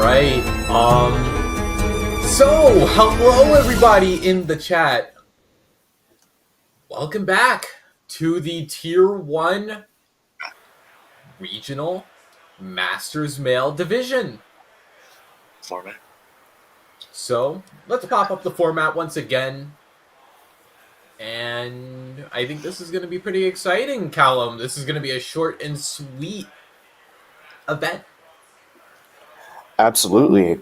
right. So hello everybody in the chat. Welcome back to the Tier 1 Regional Masters Male Division. Format. So let's pop up the format once again. And I think this is going to be pretty exciting, Callum. This is going to be a short and sweet event. Absolutely.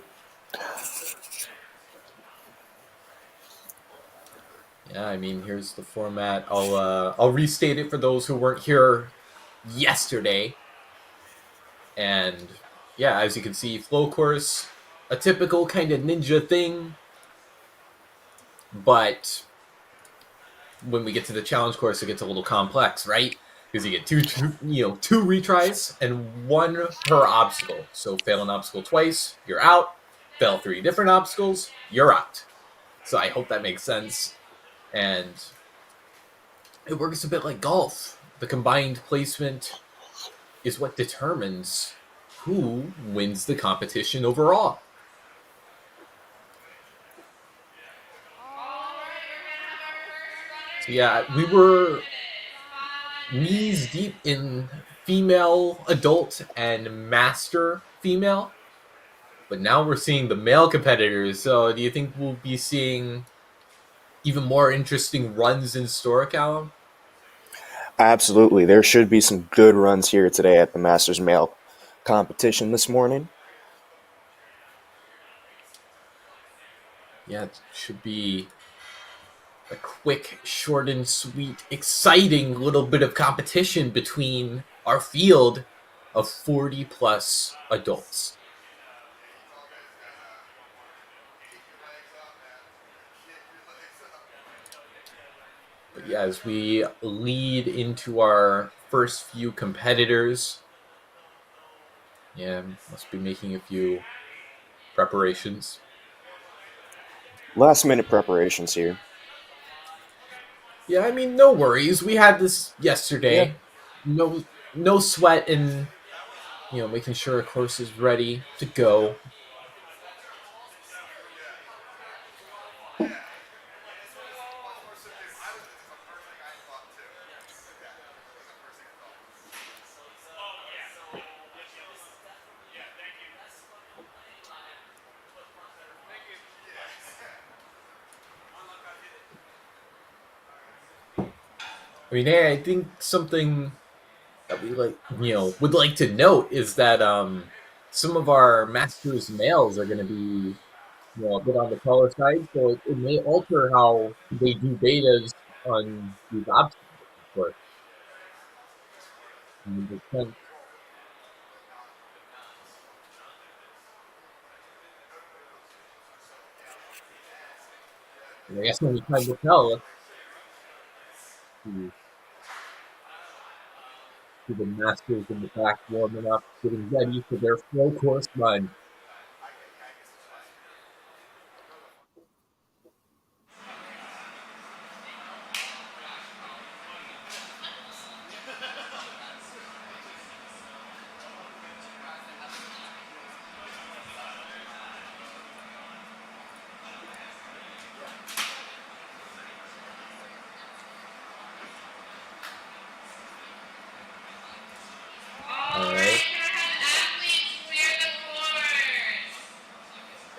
Yeah, I mean, here's the format. I'll restate it for those who weren't here yesterday. And yeah, as you can see, flow course, a typical kind of ninja thing. But when we get to the challenge course, it gets a little complex, right? Because you get two retries and one per obstacle. So fail an obstacle twice, you're out. Fail 3 different obstacles, you're out. So I hope that makes sense. And it works a bit like golf. The combined placement is what determines who wins the competition overall. So yeah, we were knees deep in female adult and master female, but now we're seeing the male competitors. So do you think we'll be seeing even more interesting runs in store, Callum? Absolutely. There should be some good runs here today at the Masters Male competition this morning. Yeah, it should be a quick, short and sweet, exciting little bit of competition between our field of 40 plus adults. But yeah, as we lead into our first few competitors, yeah, must be making a few preparations. Last minute preparations here. Yeah, I mean, no worries. We had this yesterday. Yeah. No sweat in, making sure a course is ready to go. I mean, hey, I think something that we would like to note is that some of our masters males are going to be a bit on the taller side, so it may alter how they do betas on these obstacles, of course. I guess when we time to tell, let's see the masters in the back warming up, getting ready for their flow course run.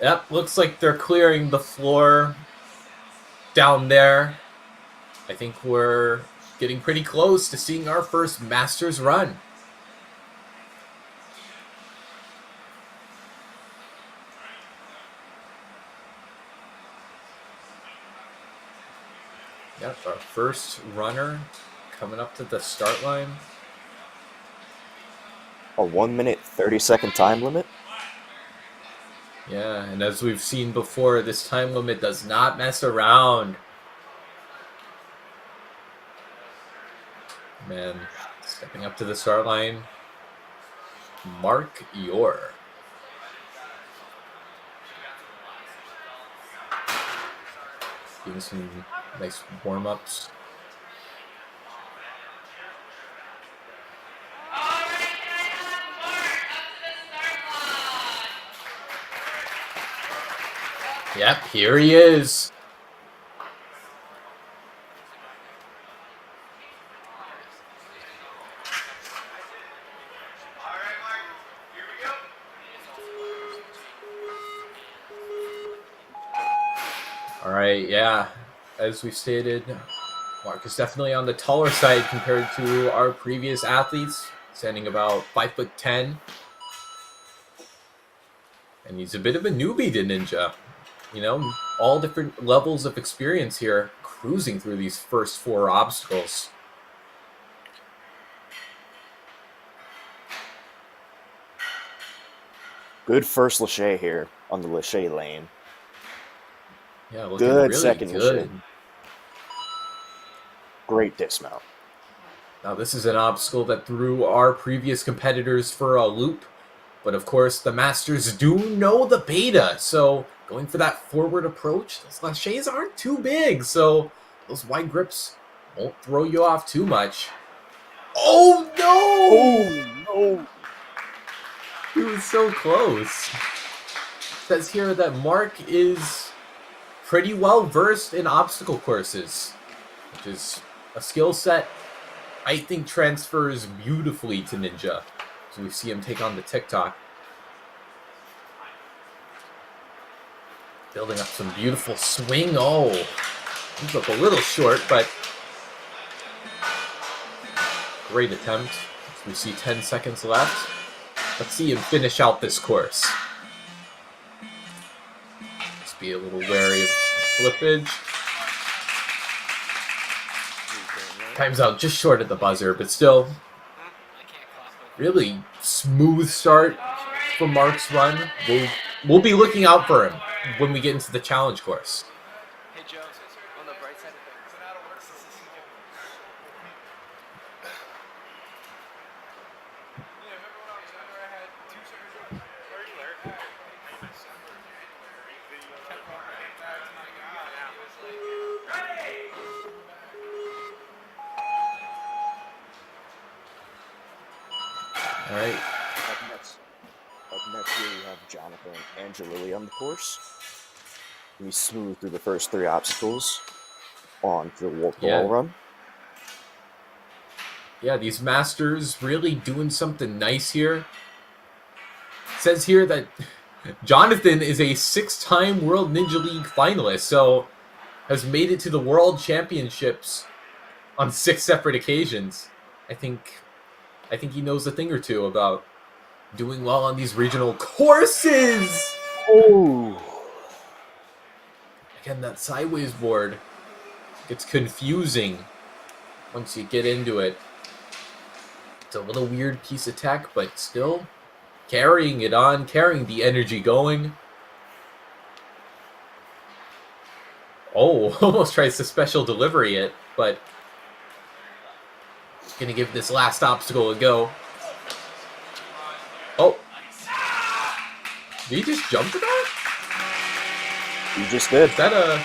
Yep, looks like they're clearing the floor down there. I think we're getting pretty close to seeing our first Masters run. Yep, our first runner coming up to the start line. A 1 minute 30-second time limit. Yeah, and as we've seen before, this time limit does not mess around. Man, stepping up to the start line, Mark Yor. Doing some nice warm-ups. Yep, here he is. All right, yeah. As we stated, Mark is definitely on the taller side compared to our previous athletes, standing about 5'10", and he's a bit of a newbie to Ninja. You know, all different levels of experience here, cruising through these first 4 obstacles. Good first lache here on the lache lane. Yeah, looking Good really second good. lache. Great dismount. Now, this is an obstacle that threw our previous competitors for a loop, but of course, the Masters do know the beta, so going for that forward approach, those laches aren't too big, so those wide grips won't throw you off too much. Oh, no! Oh, no. He was so close. It says here that Mark is pretty well versed in obstacle courses, which is a skill set I think transfers beautifully to Ninja. So we see him take on the TikTok. Building up some beautiful swing. Oh, he's up a little short, but great attempt. So we see 10 seconds left. Let's see him finish out this course. Just be a little wary of slippage. Time's out just short at the buzzer, but still, really smooth start for Mark's run. We'll be looking out for him when we get into the challenge course. Hey Joe, on the bright side of things. All right. Up next here we have Jonathan Angelilli on the course. We smooth through the first 3 obstacles on to the wall run. Yeah, these Masters really doing something nice here. It says here that Jonathan is a 6-time World Ninja League finalist, so has made it to the World Championships on 6 separate occasions. I think he knows a thing or two about doing well on these regional courses. Oh! Again, that sideways board gets confusing once you get into it. It's a little weird piece of tech, but still carrying it on, carrying the energy going. Oh, almost tries to special delivery it, but gonna give this last obstacle a go. Oh. Did he just jump to that? You just did. Is that a...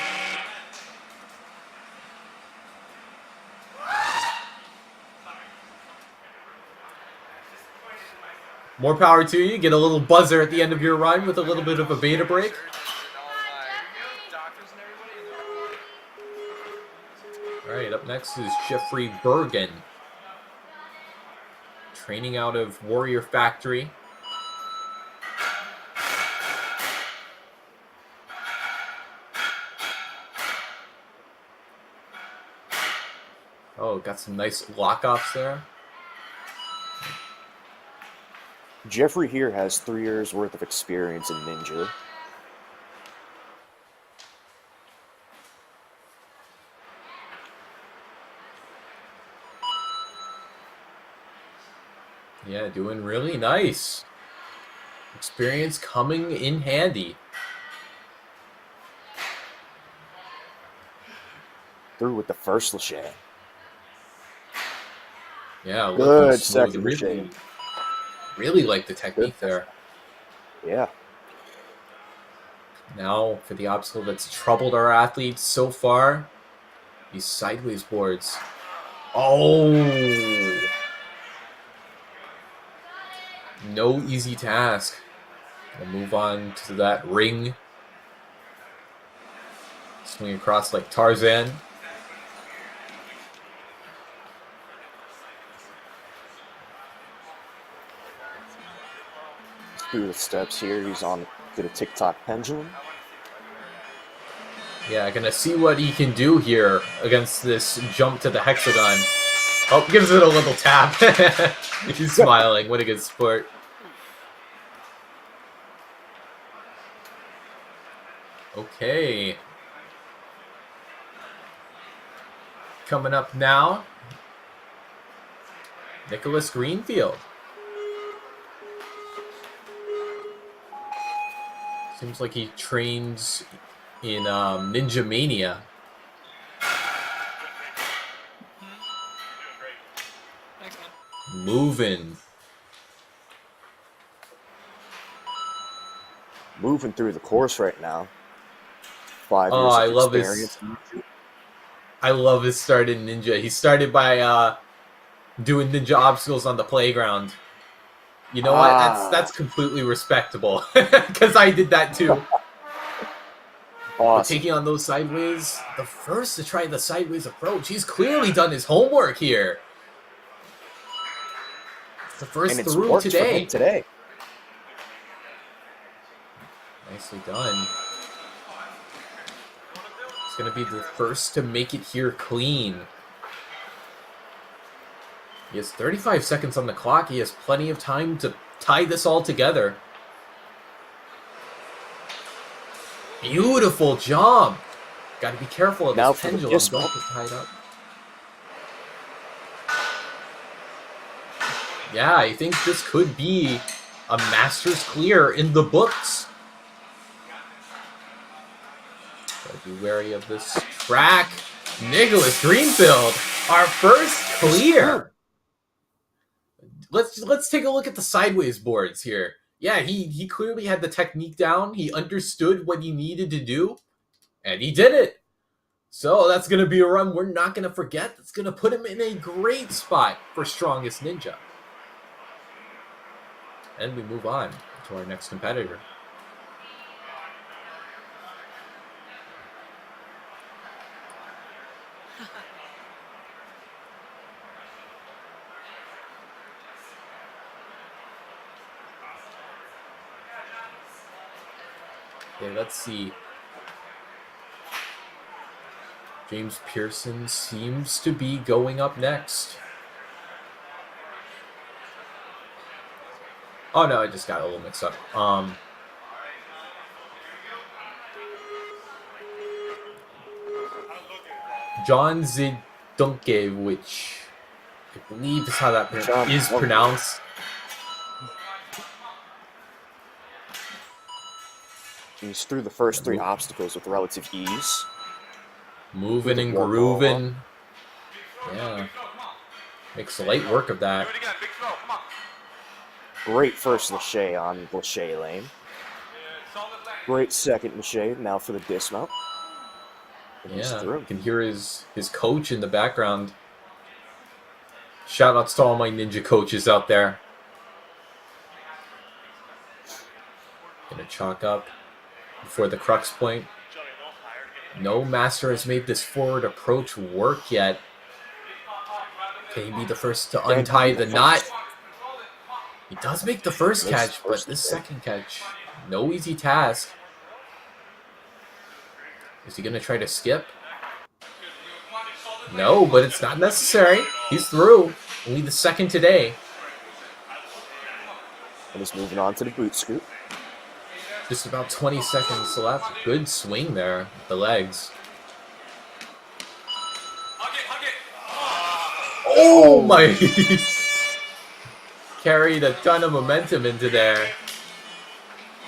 More power to you. Get a little buzzer at the end of your run with a little bit of a beta break. Alright, up next is Jeffrey Bergen. Training out of Warrior Factory. Oh, got some nice lockoffs there. Jeffrey here has 3 years worth of experience in Ninja. Yeah, doing really nice. Experience coming in handy. Through with the first lache. Yeah, Good second really, really like the technique there. Yeah. Now for the obstacle that's troubled our athletes so far. These sideways boards. Oh! No easy task. We'll move on to that ring. Swing across like Tarzan. Through the steps here, he's on to the TikTok pendulum. Yeah, gonna see what he can do here against this jump to the hexagon. Oh, gives it a little tap. He's smiling. What a good sport. Okay. Coming up now, Nicholas Greenfield. Seems like he trains in Ninja Mania. Thanks, man. Moving. Moving through the course right now. 5 Oh, years I of love experience. I love his start in Ninja. He started by doing ninja obstacles on the playground. You know what? That's completely respectable. Because I did that too. But Awesome. taking on those sideways, the first to try the sideways approach. He's clearly done his homework here. It's the first And it's through worked for today. him today. Nicely done. He's going to be the first to make it here clean. He has 35 seconds on the clock. He has plenty of time to tie this all together. Beautiful job. Got to be careful of Now this for the pendulum. dismount. Don't get tied up. Yeah, I think this could be a master's clear in the books. Gotta be wary of this track. Nicholas Greenfield, our first clear. Let's take a look at the sideways boards here. Yeah, he clearly had the technique down. He understood what he needed to do, and he did it. So that's going to be a run we're not going to forget. That's going to put him in a great spot for Strongest Ninja. And we move on to our next competitor. Okay, let's see. James Pearson seems to be going up next. Oh no, I just got a little mixed up. John Zidunkiewicz, I believe is how that is pronounced. He's through the first 3 obstacles with relative ease. Moving and grooving. Yeah. Makes light work of that. Great first lache on lache lane. Great second lache, now for the dismount. And he's Yeah, through. you can hear his coach in the background. Shout outs to all my ninja coaches out there. Gonna chalk up before the crux point. No master has made this forward approach work yet. Can he be the first to untie the knot? He does make the first catch, but this second catch, no easy task. Is he going to try to skip? No, but it's not necessary. He's through. Only the second today. And he's moving on to the boot scoop. Just about 20 seconds left. Good swing there. The legs. Oh my! Carried a ton of momentum into there.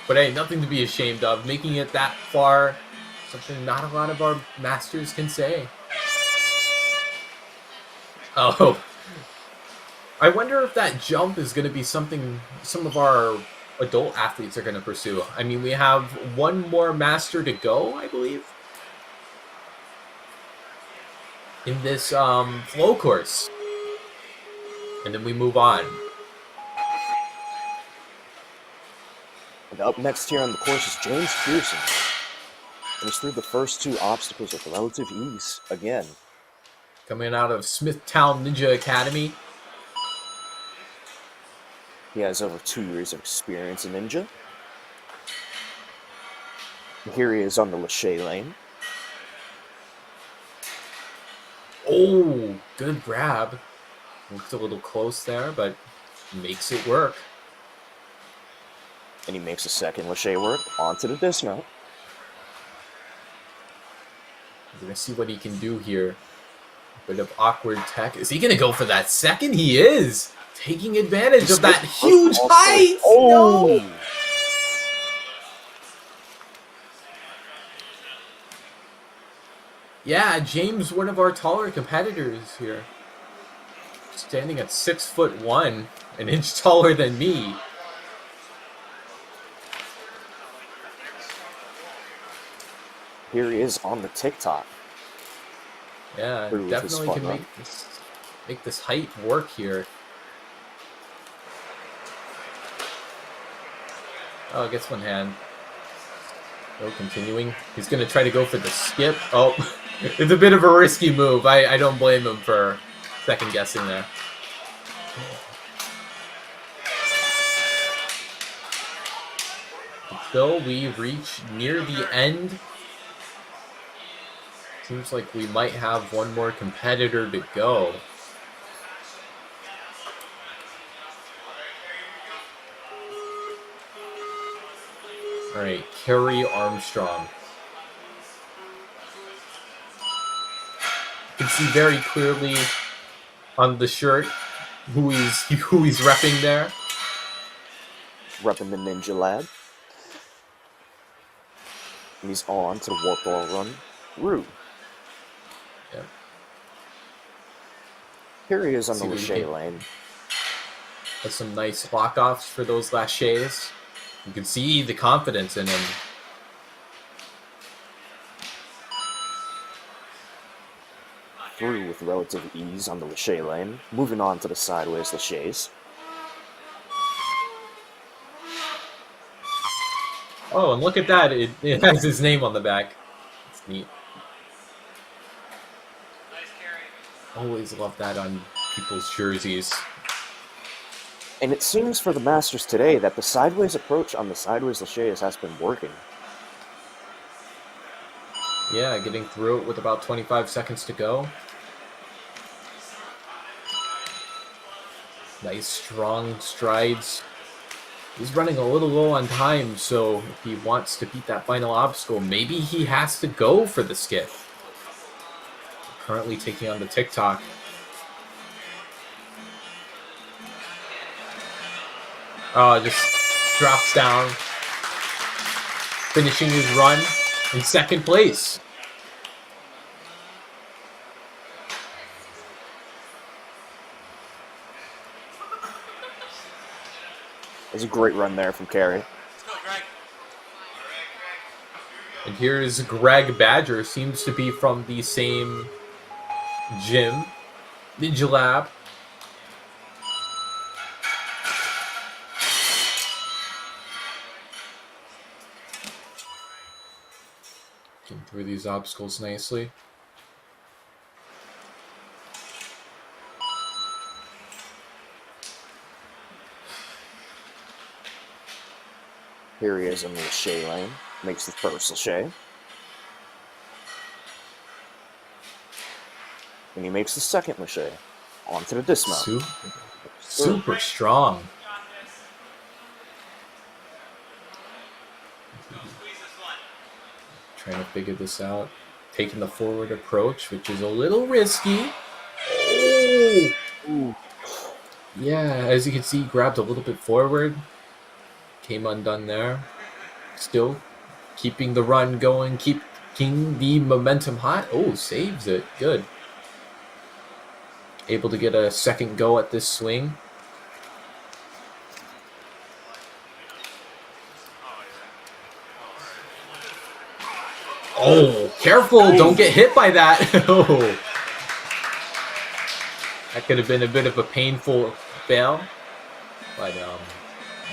But hey, nothing to be ashamed of. Making it that far, something not a lot of our masters can say. Oh. I wonder if that jump is going to be something some of our adult athletes are going to pursue. I mean, we have one more master to go, I believe, in this flow course. And then we move on. And up next here on the course is James Pearson. And he's through the first 2 obstacles with relative ease again. Coming out of Smithtown Ninja Academy. He has over 2 years of experience in ninja. And here he is on the Lachey lane. Oh, good grab. Looked a little close there, but makes it work. And he makes a second Lachey work onto the dismount. We're going to see what he can do here. Bit of awkward tech. Is he going to go for that second? He is! Taking advantage of that huge height! Oh! No! Yeah, James, one of our taller competitors here. Standing at 6'1", an inch taller than me. Here he is on the TikTok. Yeah, Through with his definitely fun can run. make this height work here. Oh, gets one hand. Oh, continuing. He's going to try to go for the skip. Oh, it's a bit of a risky move. I don't blame him for second guessing there. Until we reach near the end. Seems like we might have one more competitor to go. All right, Kerry Armstrong. You can see very clearly on the shirt who he's repping there. Repping the Ninja Lab. And he's on to the warp ball run through. Yep. Here he is on the See what he Lachey can- lane. Has some nice lock-offs for those lachets. You can see the confidence in him. Through with relative ease on the Lachey lane. Moving on to the sideways Lachets. Oh, and look at that. It has his name on the back. It's neat. Always love that on people's jerseys. And it seems for the Masters today that the sideways approach on the sideways Lachets has been working. Yeah, getting through it with about 25 seconds to go. Nice, strong strides. He's running a little low on time, so if he wants to beat that final obstacle, maybe he has to go for the skip. Currently taking on the TikTok. Oh, just drops down. Finishing his run in second place. It's a great run there from Kerry. And here's Greg Badger, seems to be from the same gym, Ninja Lab. Getting through these obstacles nicely. Here he is in the Lachey lane. Makes the first Lachey. And he makes the second Lachey. Onto the dismount. Super strong. Trying to figure this out. Taking the forward approach, which is a little risky. Oh! Ooh. Yeah, as you can see, grabbed a little bit forward. Came undone there. Still keeping the run going, keeping the momentum hot. Oh, saves it. Good. Able to get a second go at this swing. Oh, careful. Don't get hit by that. Oh. That could have been a bit of a painful fail. But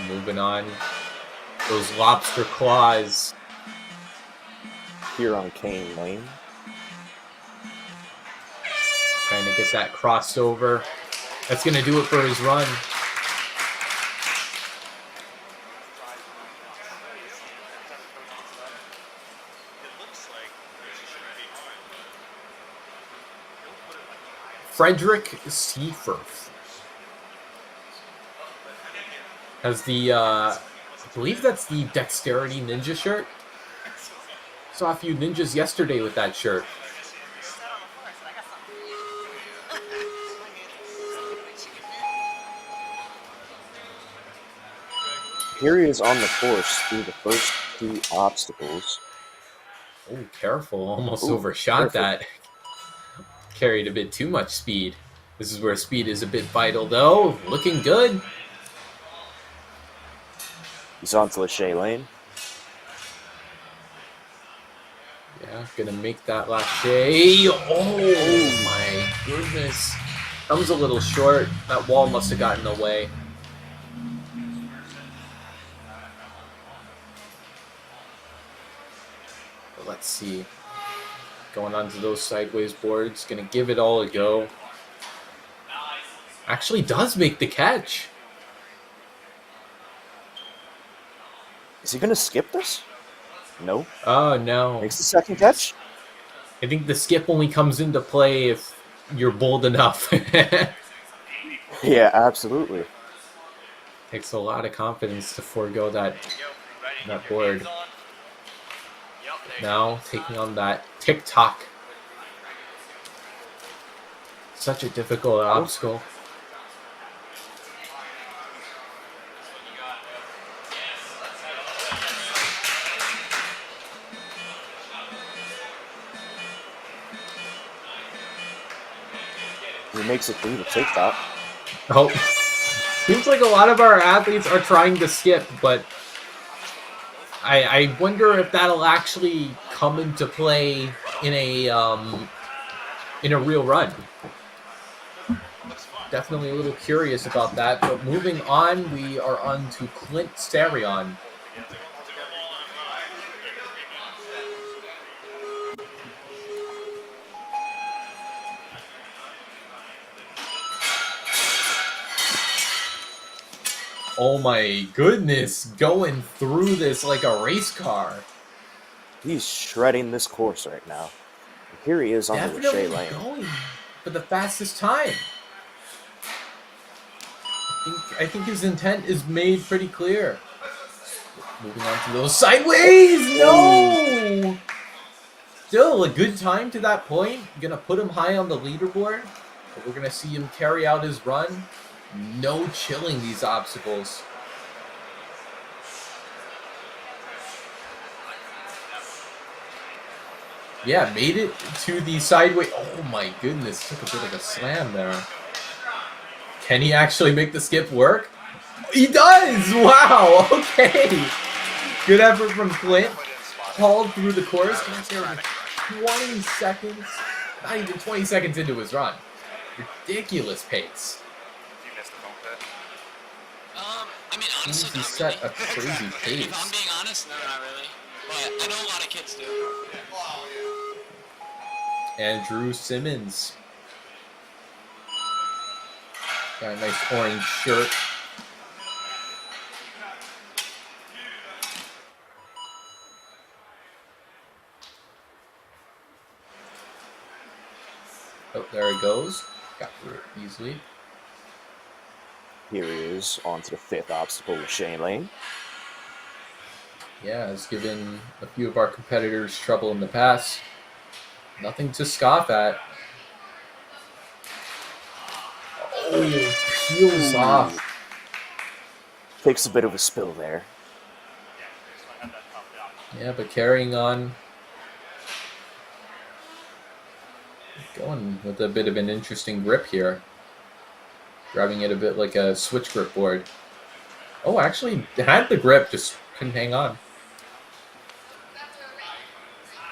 moving on. Those lobster claws. here on Kane Lane. Trying to get that crossover. That's going to do it for his run. Frederick Seaforth has the, I believe that's the Dexterity Ninja shirt. Saw a few ninjas yesterday with that shirt. Here he is on the course through the first 2 obstacles. Oh, careful. Almost Ooh, overshot careful. that. Carried a bit too much speed. This is where speed is a bit vital, though. Looking good. He's onto Lachey Lane. Yeah, gonna make that lache. Oh my goodness. Comes a little short. That wall must have gotten in the way. But let's see. Going onto those sideways boards. Gonna give it all a go. Actually does make the catch. Is he going to skip this? No. Oh, no. Makes the second catch? I think the skip only comes into play if you're bold enough. Yeah, absolutely. Takes a lot of confidence to forego that board. Now taking on that TikTok. Such a difficult obstacle. He makes it through the TikTok. Oh, seems like a lot of our athletes are trying to skip, but I wonder if that'll actually come into play in a real run. Definitely a little curious about that. But moving on, we are on to Clint Starion. Oh my goodness, going through this like a race car. He's shredding this course right now. Here he is on the Definitely Lachey Lane. going for the fastest time. I think his intent is made pretty clear. Moving on to those sideways. No! Still a good time to that point. Gonna put him high on the leaderboard. But we're gonna see him carry out his run. No chilling these obstacles. Yeah, made it to the sideways. Oh my goodness, took a bit of a slam there. Can he actually make the skip work? He does! Wow, okay. Good effort from Clint. Hauled through the course. 20 seconds. Not even 20 seconds into his run. Ridiculous pace. I mean, honestly, He not set really. a crazy If I'm pace. being honest, no, not really. But I know a lot of kids do. Andrew Simmons. Got a nice orange shirt. Oh, there it goes. Got through it easily. Here he is onto the 5th obstacle, Lachey Lane. Yeah, has given a few of our competitors trouble in the past. Nothing to scoff at. Oh, peels off. Takes a bit of a spill there. Yeah, but carrying on. Going with a bit of an interesting grip here. Driving it a bit like a switch grip board. Oh, actually had the grip, just couldn't hang on.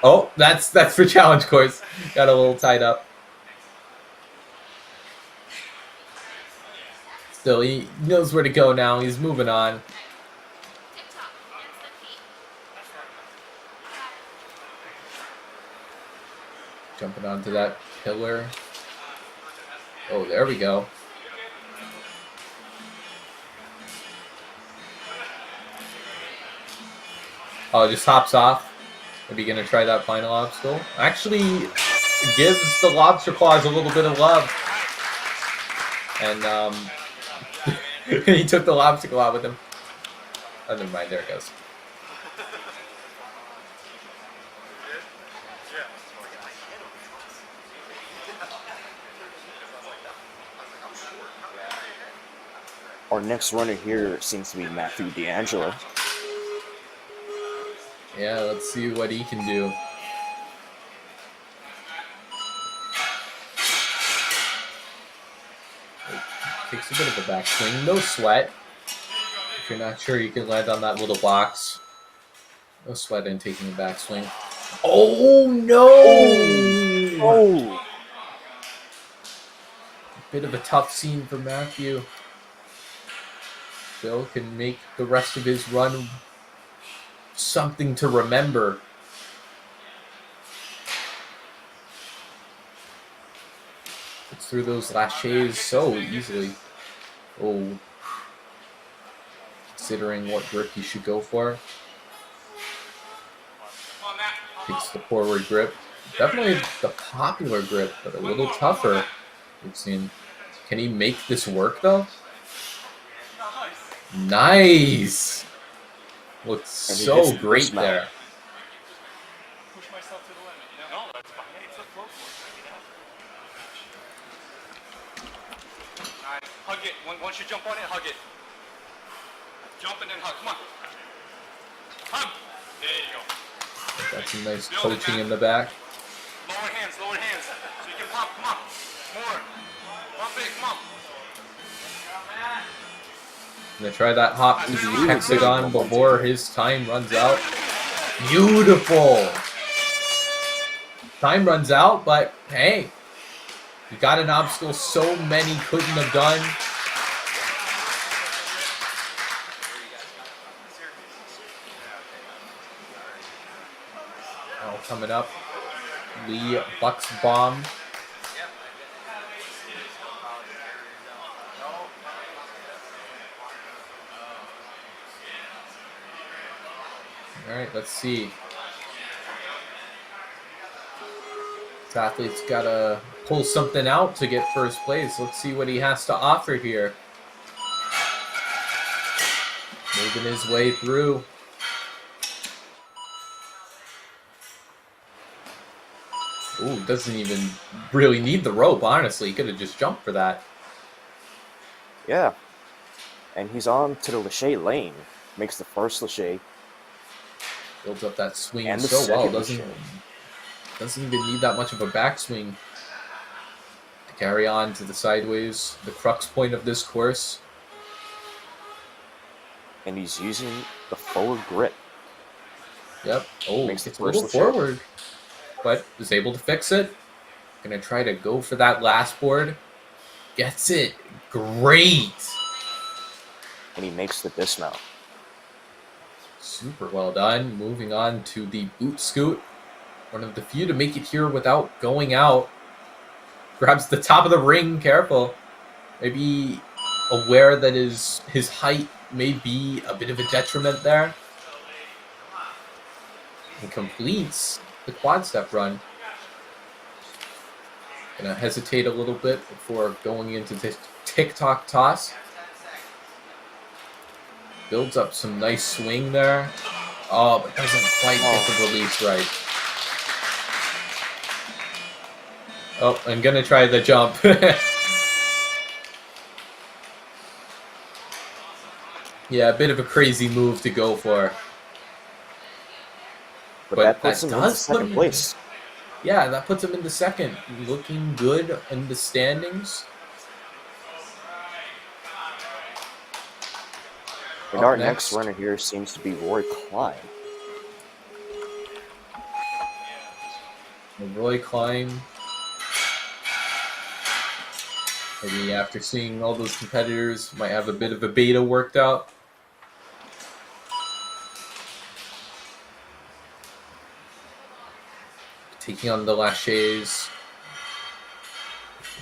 Oh, that's for challenge course. Got a little tied up. Still, he knows where to go now. He's moving on. Jumping onto that pillar. Oh, there we go. Oh, just hops off. Maybe gonna try that final obstacle. Actually, gives the lobster claws a little bit of love. And he took the lobster claw with him. Oh, never mind. There it goes. Our next runner here seems to be Matthew D'Angelo. Yeah, let's see what he can do. Takes a bit of a backswing. No sweat. If you're not sure, you can land on that little box. No sweat in taking a backswing. Oh, no! Oh! Bit of a tough scene for Matthew. Bill can make the rest of his run something to remember. Gets through those laches so easily. Oh. Considering what grip he should go for. Takes the forward grip. Definitely the popular grip, but a little tougher. We've seen. Can he make this work though? Nice! Looks so great there. Push myself to the limit, you know? No, that's fine. It's a flow force, you know? Nice. Hug it. Once you jump on it, hug it. Jump and then hug. Come on. Hug. There you go. Got some nice coaching in the back. Lower hands, lower hands. So you can pop. Come on. More. Pump it. Come on. Gonna try that hop to the hexagon before his time runs out. Beautiful! Time runs out, but hey, you got an obstacle so many couldn't have done. Oh, coming up, Lee Bucks bomb. All right, let's see. This athlete's got to pull something out to get first place. Let's see what he has to offer here. Moving his way through. Ooh, doesn't even really need the rope, honestly. He could have just jumped for that. Yeah. And he's on to the lache lane. Makes the first lache. Builds up that swing And the so well. second Doesn't even need that much of a backswing to carry on to the sideways. The crux point of this course. And he's using the forward grip. Yep. Oh, Makes the gets a little first forward, but is able to fix it. Gonna try to go for that last board. Gets it. Great. And he makes the dismount. Super well done. Moving on to the boot scoot. One of the few to make it here without going out. Grabs the top of the ring. Careful. Maybe aware that his height may be a bit of a detriment there. And completes the quad step run. Gonna hesitate a little bit before going into this TikTok toss. Builds up some nice swing there. Oh, but doesn't quite get the release right. Oh, I'm gonna try the jump. Yeah, a bit of a crazy move to go for. But that puts him in second place. Yeah, that puts him into second. Looking good in the standings. And our next runner here seems to be Roy Klein. Roy Klein. Maybe after seeing all those competitors, might have a bit of a beta worked out. taking on the laches.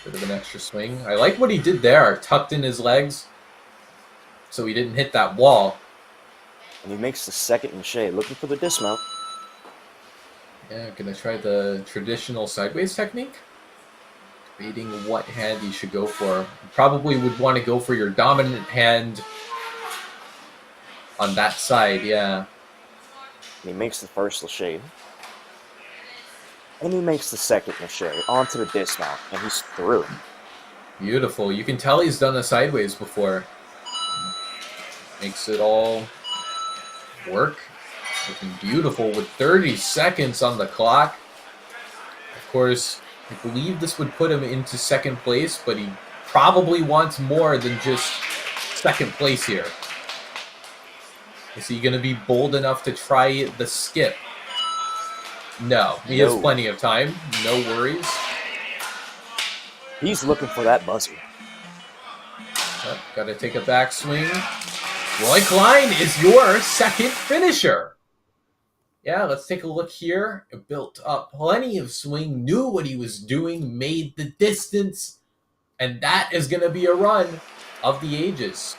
A bit of an extra swing. I like what he did there. Tucked in his legs so he didn't hit that wall. And he makes the second lache, looking for the dismount. Yeah, gonna try the traditional sideways technique. Debating what hand he should go for. You probably would want to go for your dominant hand on that side, yeah. And he makes the first lache. And he makes the second lache onto the dismount, and he's through. Beautiful. You can tell he's done the sideways before. Makes it all work. Looking beautiful with 30 seconds on the clock. Of course, I believe this would put him into second place, but he probably wants more than just second place here. Is he going to be bold enough to try the skip? No, he has plenty of time. No worries. He's looking for that buzzer. Oh, got to take a backswing. Roy Klein is your second finisher. Yeah, let's take a look here. It built up plenty of swing, knew what he was doing, made the distance, and that is going to be a run of the ages.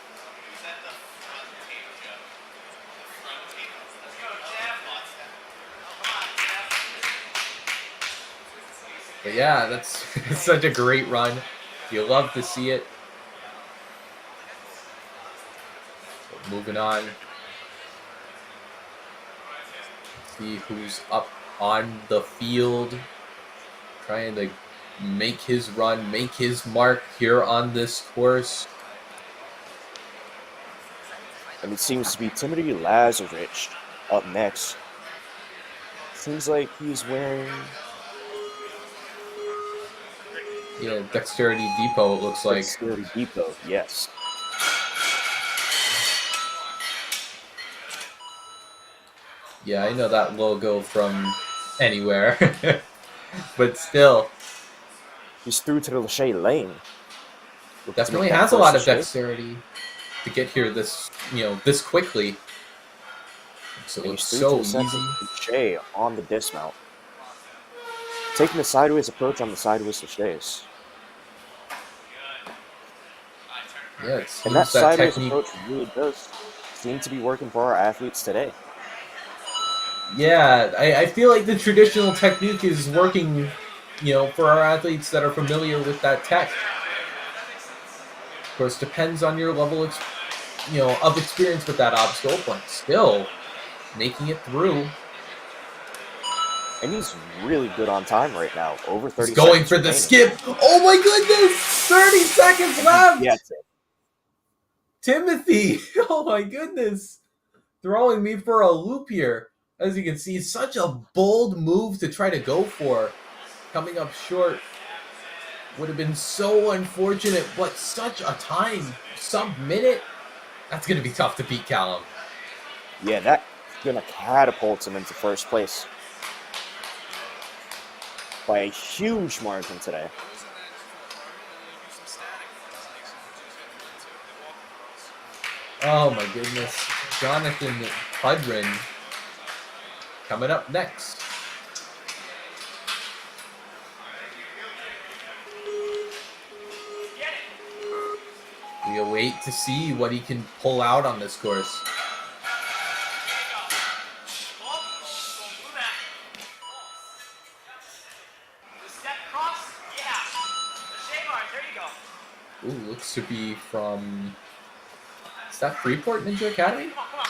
But yeah, that's such a great run. You love to see it. But moving on. See who's up on the field. Trying to make his run, make his mark here on this course. And it seems to be Timothy Lazarich up next. Seems like he's wearing... Yeah, Dexterity Depot, it looks like. Dexterity Depot, yes. Yeah, I know that logo from anywhere. But still. He's through to the lache lane. Definitely has a lot of dexterity to get here this quickly. So it looks so easy. Lache on the dismount. Taking the sideways approach on the sideways laches. Yeah, it seems and that sideways technique... approach really does seem to be working for our athletes today. Yeah, I feel like the traditional technique is working, for our athletes that are familiar with that tech. Of course, depends on your level, of experience with that obstacle, but still making it through. And he's really good on time right now. Over 30 he's going seconds for the remaining. skip. Oh my goodness! 30 seconds left! Gets it. Timothy! Oh my goodness! Throwing me for a loop here. As you can see, such a bold move to try to go for. Coming up short would have been so unfortunate, but such a time. Sub-minute? That's going to be tough to beat, Callum. Yeah, that's going to catapult him into first place. By a huge margin today. Oh my goodness. Jonathan Hudrin coming up next. We await to see what he can pull out on this course. Ooh, looks to be from... Is that Freeport Ninja Academy? Come on.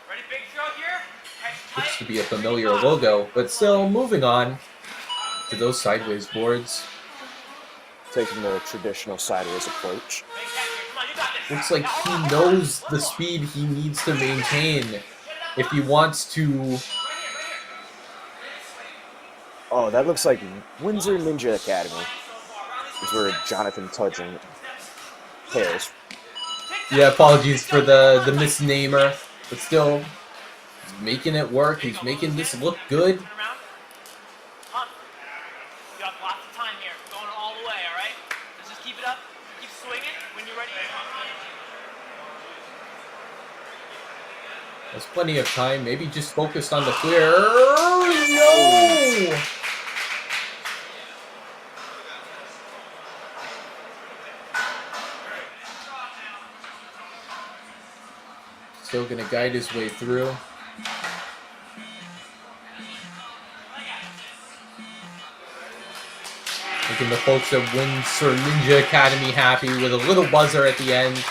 Ready, big throw here? Looks to be a familiar logo, but still moving on to those sideways boards. Taking the traditional sideways approach. Looks like he knows the speed he needs to maintain if he wants to... Oh, that looks like Windsor Ninja Academy. Is where Jonathan Tudgeon pairs. Yeah, apologies for the misnamer, but still, he's making it work. He's making this look good. You got lots of time here. Going all the way, all right? Let's just keep it up. Keep swinging when you're ready. There's plenty of time. Maybe just focused on the clear. No! Still gonna guide his way through. Making the folks at Windsor Ninja Academy happy with a little buzzer at the end.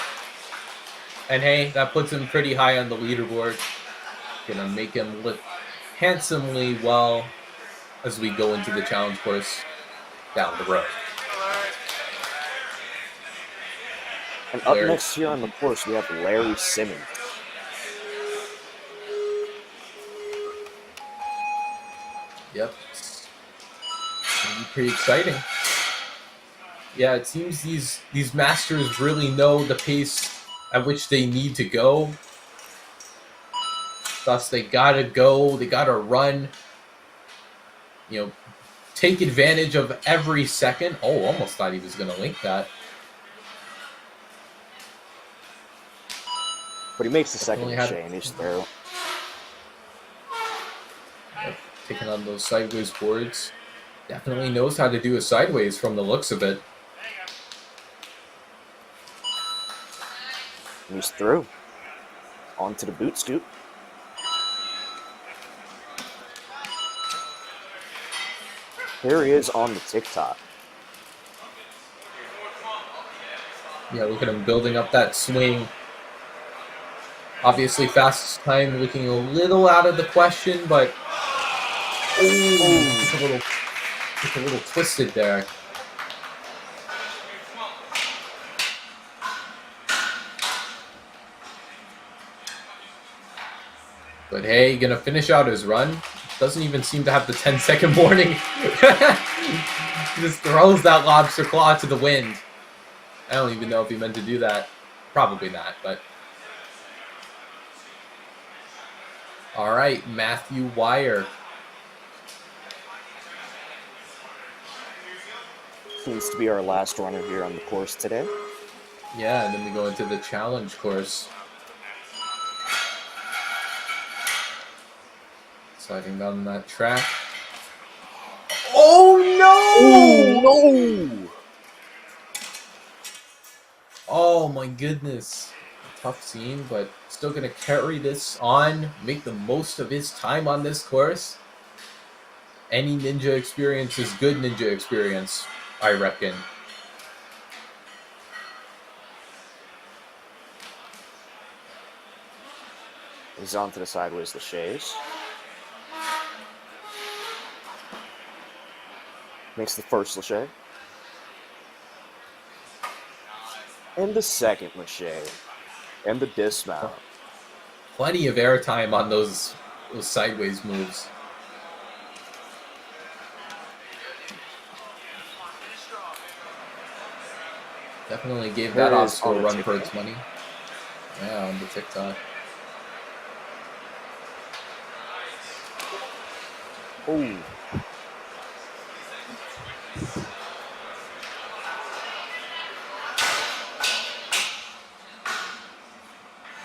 And hey, that puts him pretty high on the leaderboard. Gonna make him look handsomely well as we go into the challenge course down the road. And up next here on the course, we have Larry Simmons. Yep. It's gonna be pretty exciting. Yeah, it seems these masters really know the pace at which they need to go. Thus, they gotta go, they gotta run. You know, take advantage of every second. Oh, almost thought he was gonna link that. But he makes the second Definitely had- shea and he's through. Yep, taking on those sideways boards. Definitely knows how to do a sideways from the looks of it. And he's through. Onto the boot scoop. Here he is on the TikTok. Yeah, look at him building up that swing. Obviously, fastest time looking a little out of the question, but just a little twisted there. But hey, gonna finish out his run. Doesn't even seem to have the 10-second warning. Just throws that lobster claw to the wind. I don't even know if he meant to do that. Probably not, but... Alright, Matthew Wire. Seems to be our last runner here on the course today. Yeah, and then we go into the challenge course. Sliding down that track. Oh no! No! Oh my goodness. Tough scene, but still gonna carry this on, make the most of his time on this course. Any ninja experience is good ninja experience, I reckon. He's on to the sideways laches. Makes the first lache. And the second lache. And the dismount. Plenty of airtime on those sideways moves. Definitely gave that There is obstacle a on the run for TikTok. its money. Yeah, on the TikTok. Oh.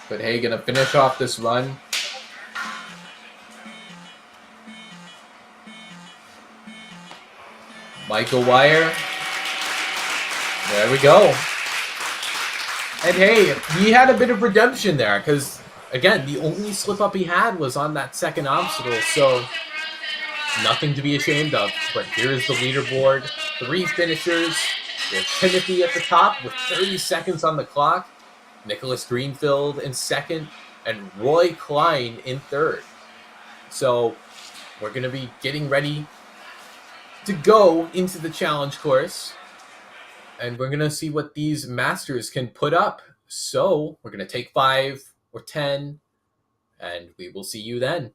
But hey, gonna finish off this run. Michael Wire. There we go. And hey, he had a bit of redemption there, because, again, the only slip-up he had was on that second obstacle, so nothing to be ashamed of. But here's the leaderboard. 3 finishers. There's Timothy at the top with 30 seconds on the clock. Nicholas Greenfield in second, and Roy Klein in third. So we're going to be getting ready to go into the challenge course, and we're going to see what these masters can put up. So we're going to take 5 or 10, and we will see you then.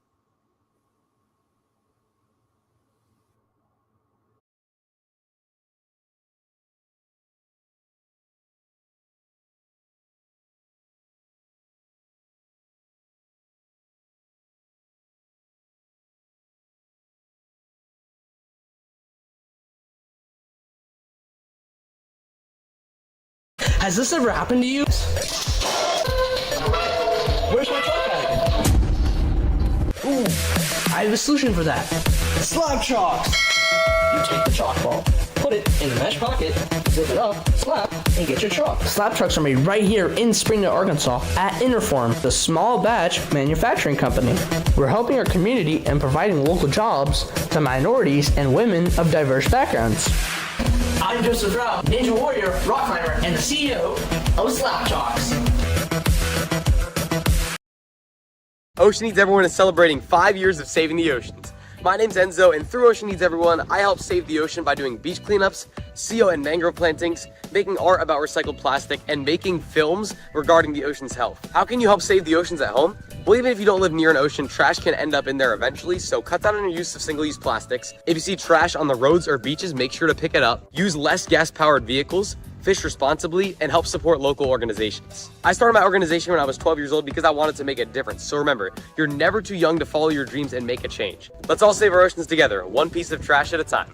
Has this ever happened to you? Where's my truck bag? I have a solution for that. Slap chalks! You take the chalk ball, put it in the mesh pocket, zip it up, slap, and get your chalk. Slap chalks are made right here in Springdale, Arkansas at Interform, the small batch manufacturing company. We're helping our community and providing local jobs to minorities and women of diverse backgrounds. I'm Joseph Rao, Ninja Warrior, rock climber, and the CEO of Slap Chalks. Ocean Needs Everyone is celebrating 5 years of saving the oceans. My name's Enzo, and through Ocean Needs Everyone, I help save the ocean by doing beach cleanups, CO and mangrove plantings, making art about recycled plastic, and making films regarding the ocean's health. How can you help save the oceans at home? Well, even if you don't live near an ocean, trash can end up in there eventually, so cut down on your use of single-use plastics. If you see trash on the roads or beaches, make sure to pick it up. Use less gas-powered vehicles, fish responsibly, and help support local organizations. I started my organization when I was 12 years old because I wanted to make a difference. So remember, you're never too young to follow your dreams and make a change. Let's all save our oceans together, one piece of trash at a time.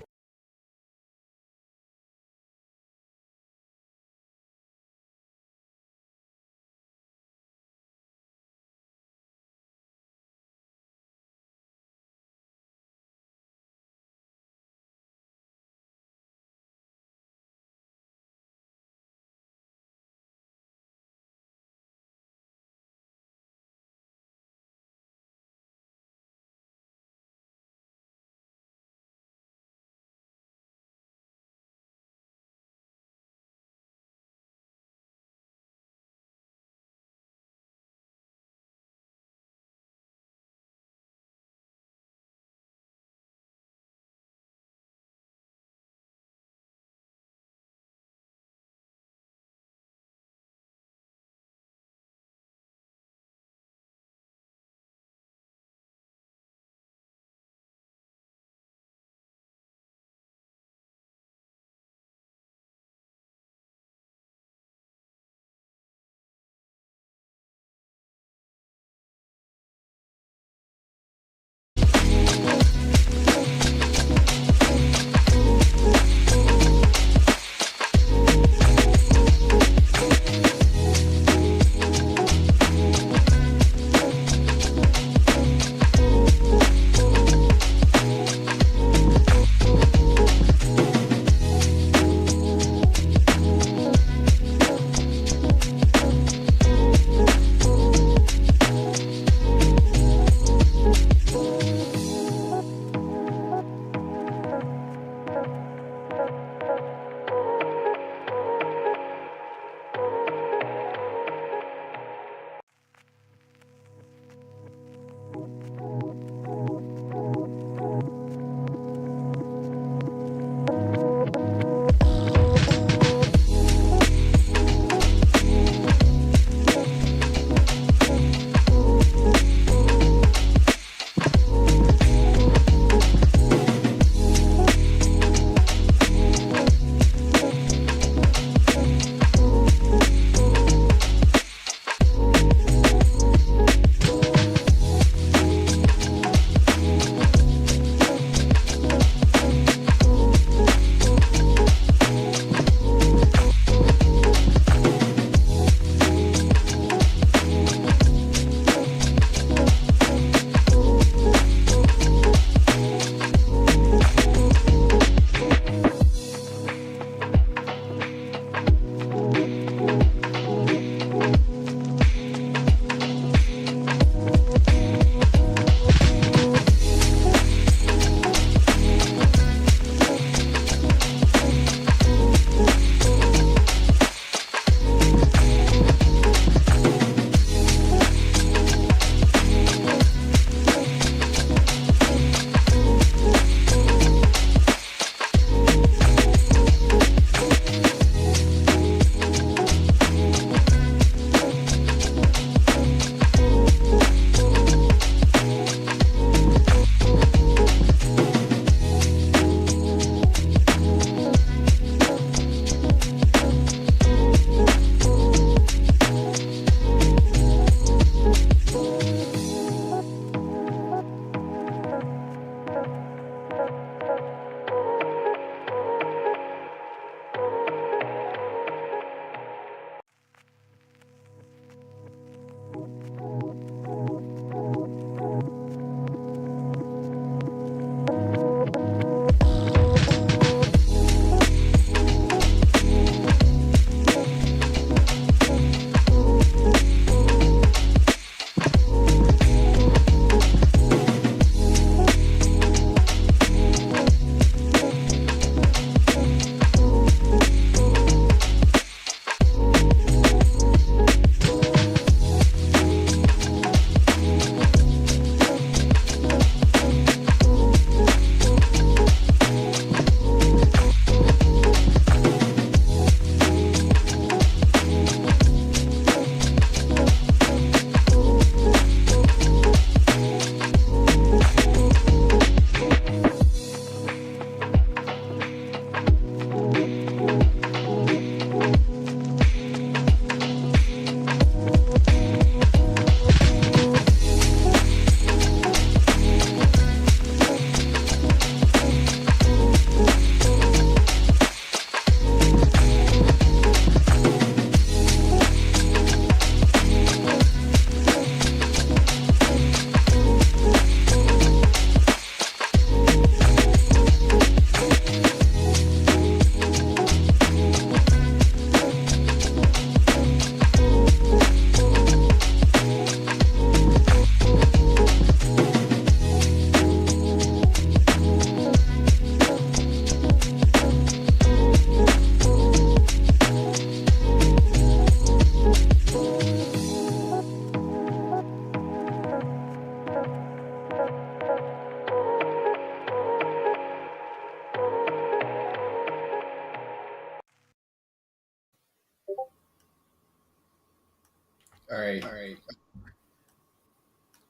All right.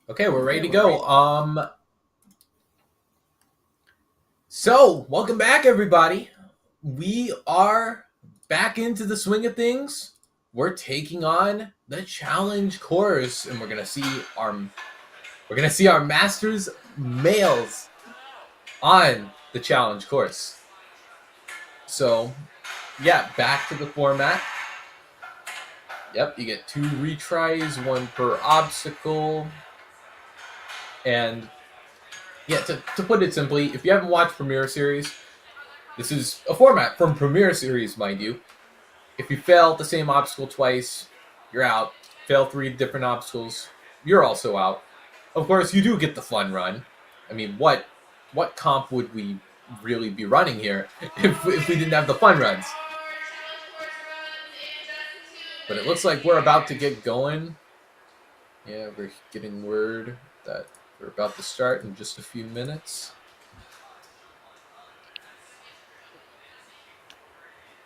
Okay, we're ready to go. So welcome back, everybody. We are back into the swing of things. We're taking on the challenge course, and we're gonna see our masters males on the challenge course. So, yeah, back to the format. Yep, you get 2 retries, 1 per obstacle. And yeah, to put it simply, if you haven't watched Premier Series, this is a format from Premier Series, mind you. If you fail the same obstacle twice, you're out. Fail 3 different obstacles, you're also out. Of course, you do get the fun run. I mean, what comp would we really be running here if we didn't have the fun runs? But it looks like we're about to get going. Yeah, we're getting word that we're about to start in just a few minutes.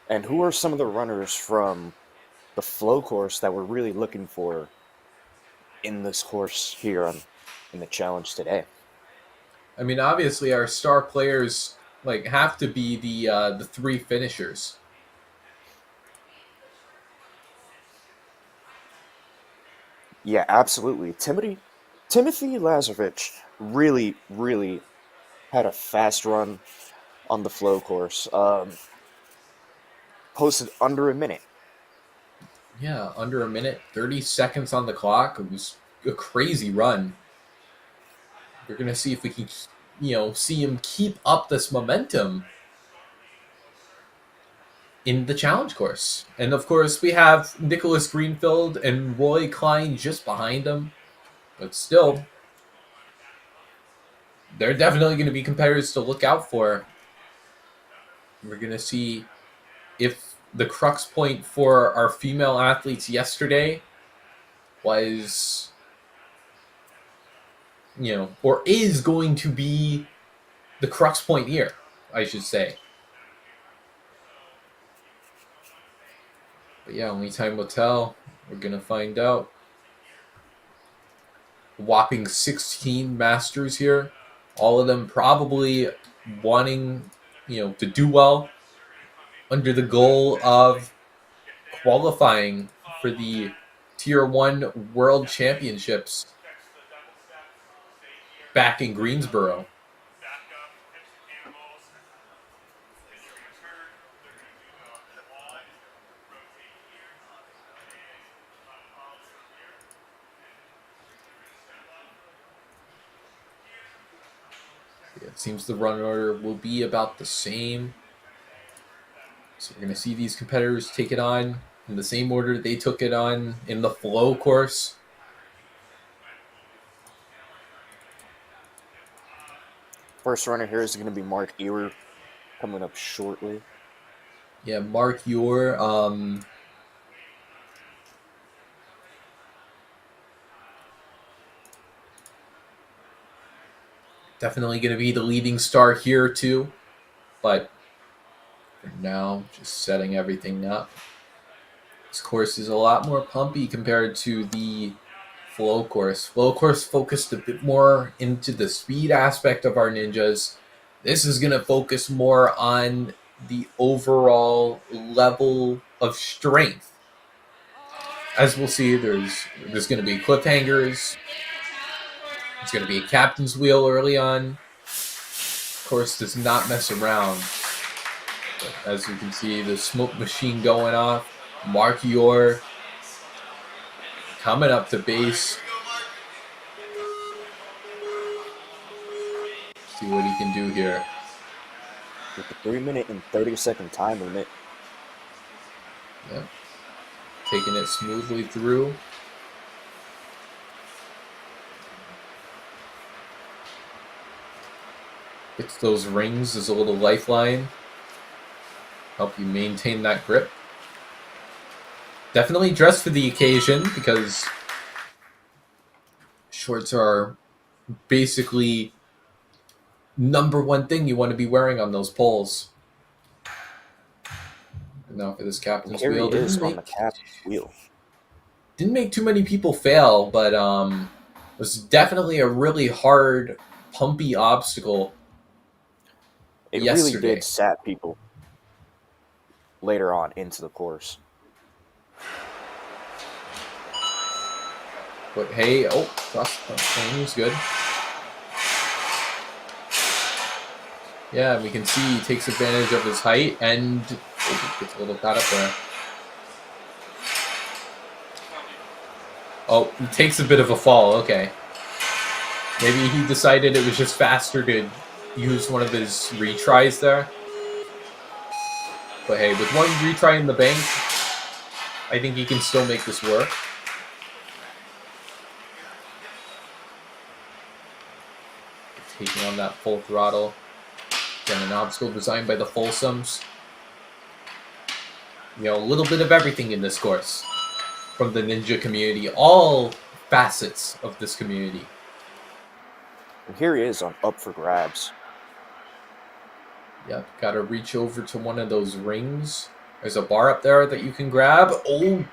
And who are some of the runners from the flow course that we're really looking for in this course here in the challenge today? I mean, obviously, our star players have to be the 3 finishers. Yeah, absolutely. Timothy Lazarevich really, really had a fast run on the flow course. Posted under a minute. Yeah, under a minute, 30 seconds on the clock. It was a crazy run. We're gonna see if we can, see him keep up this momentum in the challenge course. And of course, we have Nicholas Greenfield and Roy Klein just behind him. But still, they're definitely going to be competitors to look out for. We're going to see if the crux point for our female athletes yesterday was, or is going to be the crux point here, I should say. But yeah, only time will tell. We're going to find out. Whopping 16 masters here. All of them probably wanting, to do well under the goal of qualifying for the Tier 1 World Championships back in Greensboro. It seems the run order will be about the same. So we're going to see these competitors take it on in the same order they took it on in the flow course. First runner here is going to be Mark Ewer, coming up shortly. Yeah, Mark Ewer. Definitely going to be the leading star here too. But for now, just setting everything up. This course is a lot more pumpy compared to the flow course. Flow course focused a bit more into the speed aspect of our ninjas. This is going to focus more on the overall level of strength. As we'll see, there's going to be cliffhangers. It's going to be a captain's wheel early on. Of course, does not mess around. But as you can see, the smoke machine going off. Mark Yor coming up to base. See what he can do here. With the 3-minute and 30-second time limit. Yep. Taking it smoothly through. Gets those rings as a little lifeline. Help you maintain that grip. Definitely dressed for the occasion because shorts are basically number one thing you want to be wearing on those poles. And now for this captain's wheel. Is on the captain's wheel. didn't make too many people fail, but was definitely a really hard, pumpy obstacle It really yesterday. did sap people later on into the course. But hey, oh, cross plane was good. Yeah, we can see he takes advantage of his height and gets a little caught up there. Oh, he takes a bit of a fall, okay. Maybe he decided it was just faster to use one of his retries there. But hey, with one retry in the bank, I think he can still make this work. Taking on that full throttle. Again, an obstacle designed by the Folsoms. You know, a little bit of everything in this course. From the ninja community, all facets of this community. And here he is on Up for Grabs. Yep, gotta reach over to one of those rings. There's a bar up there that you can grab. Oh,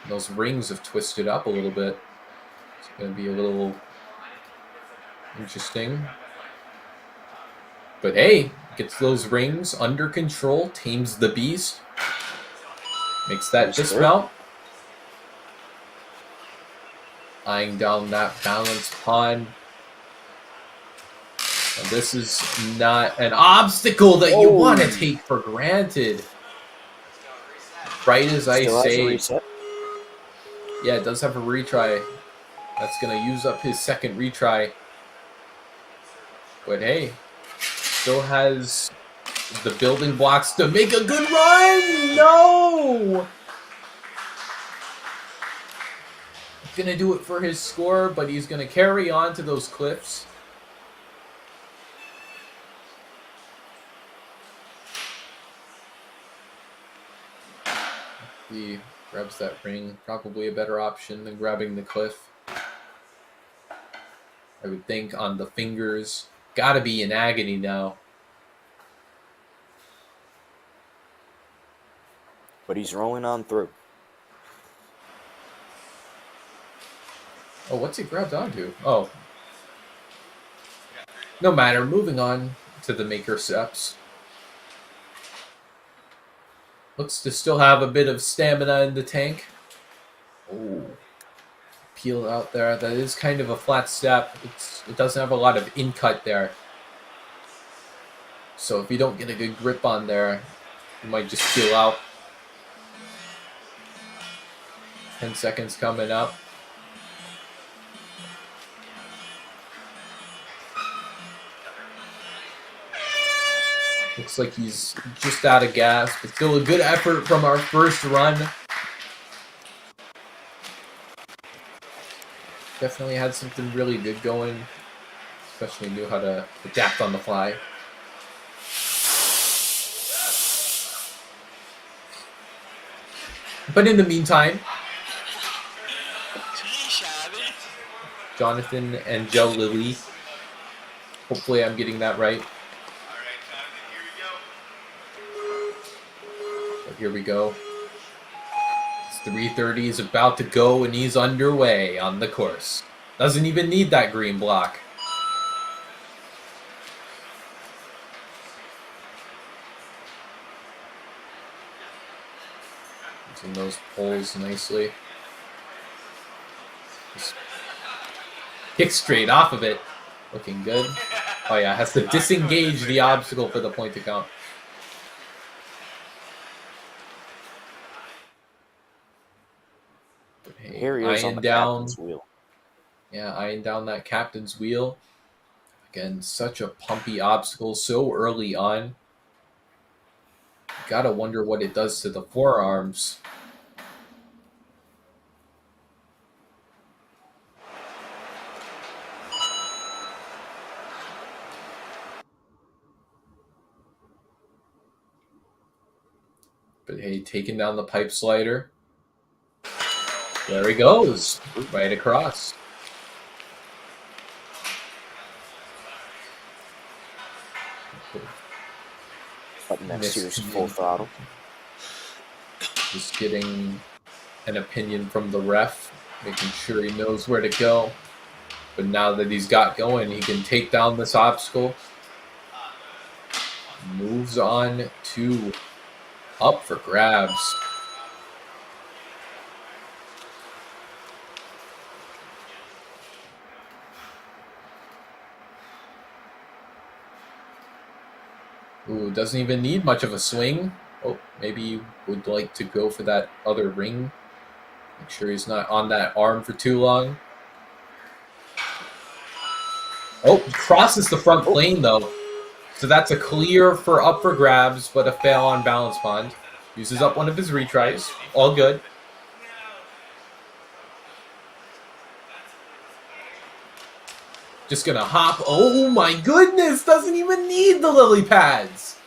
those rings have twisted up a little bit. It's gonna be a little interesting. But hey, gets those rings under control, tames the beast. Makes that dismount. Eyeing down that balance pond. And this is not an obstacle that you want to take for granted. Right as I say. Yeah, it does have a retry. That's going to use up his second retry. But hey, still has the building blocks to make a good run. No! Going to do it for his score, but he's going to carry on to those cliffs. He grabs that ring. Probably a better option than grabbing the cliff. I would think on the fingers. Gotta be in agony now. But he's rolling on through. Oh, what's he grabbed onto? Oh. No matter. Moving on to the maker steps. Looks to still have a bit of stamina in the tank. Oh. Peel out there. That is kind of a flat step. It doesn't have a lot of in-cut there. So if you don't get a good grip on there, you might just peel out. 10 seconds coming up. Looks like he's just out of gas, but still a good effort from our first run. Definitely had something really good going. Especially knew how to adapt on the fly. But in the meantime, Jonathan and Joe Lilly. Hopefully I'm getting that right. But here we go. 3:30 is about to go and he's underway on the course. Doesn't even need that green block. Using those poles nicely. Just kick straight off of it. Looking good. Oh yeah, has to disengage the obstacle for the point to count. Here he is on the captain's wheel. Yeah, eyeing down that captain's wheel. Again, such a pumpy obstacle so early on. Gotta wonder what it does to the forearms. But hey, taking down the pipe slider. There he goes, right across. Up next, here's Full Throttle. Just getting an opinion from the ref, making sure he knows where to go. But now that he's got going, he can take down this obstacle. Moves on to up for grabs. Ooh, doesn't even need much of a swing. Oh, maybe he would like to go for that other ring. Make sure he's not on that arm for too long. Oh, crosses the front plane though. So that's a clear for up for grabs, but a fail on balance pond. Uses up one of his retries. All good. Just gonna hop. Oh my goodness! Doesn't even need the lily pads.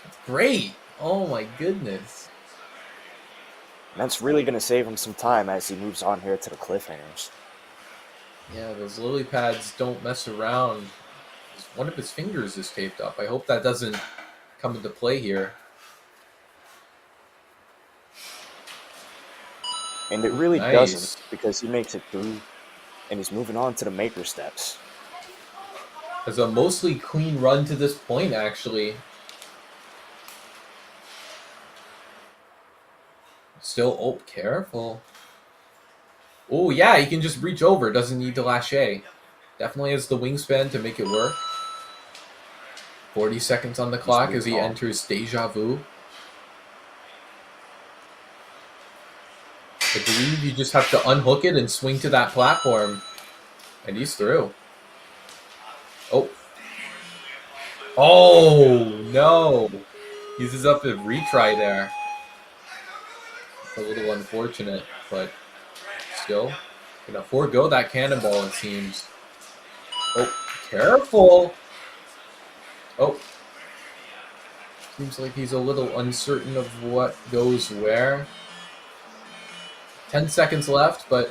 That's great. Oh my goodness. And that's really going to save him some time as he moves on here to the cliffhangers. Yeah, those lily pads don't mess around. One of his fingers is taped up. I hope that doesn't come into play here. And it really Nice. doesn't, because he makes it through and he's moving on to the maker steps. It's a mostly clean run to this point, actually. Still, oh, careful. Oh, yeah, he can just reach over. Doesn't need to lâcher. Definitely has the wingspan to make it work. 40 seconds on the clock as he enters Deja Vu. I believe you just have to unhook it and swing to that platform. And he's through. Oh. Oh, no. Uses up a retry there. It's a little unfortunate, but still. Gonna forego that cannonball, it seems. Oh, careful. Oh. Seems like he's a little uncertain of what goes where. 10 seconds left, but...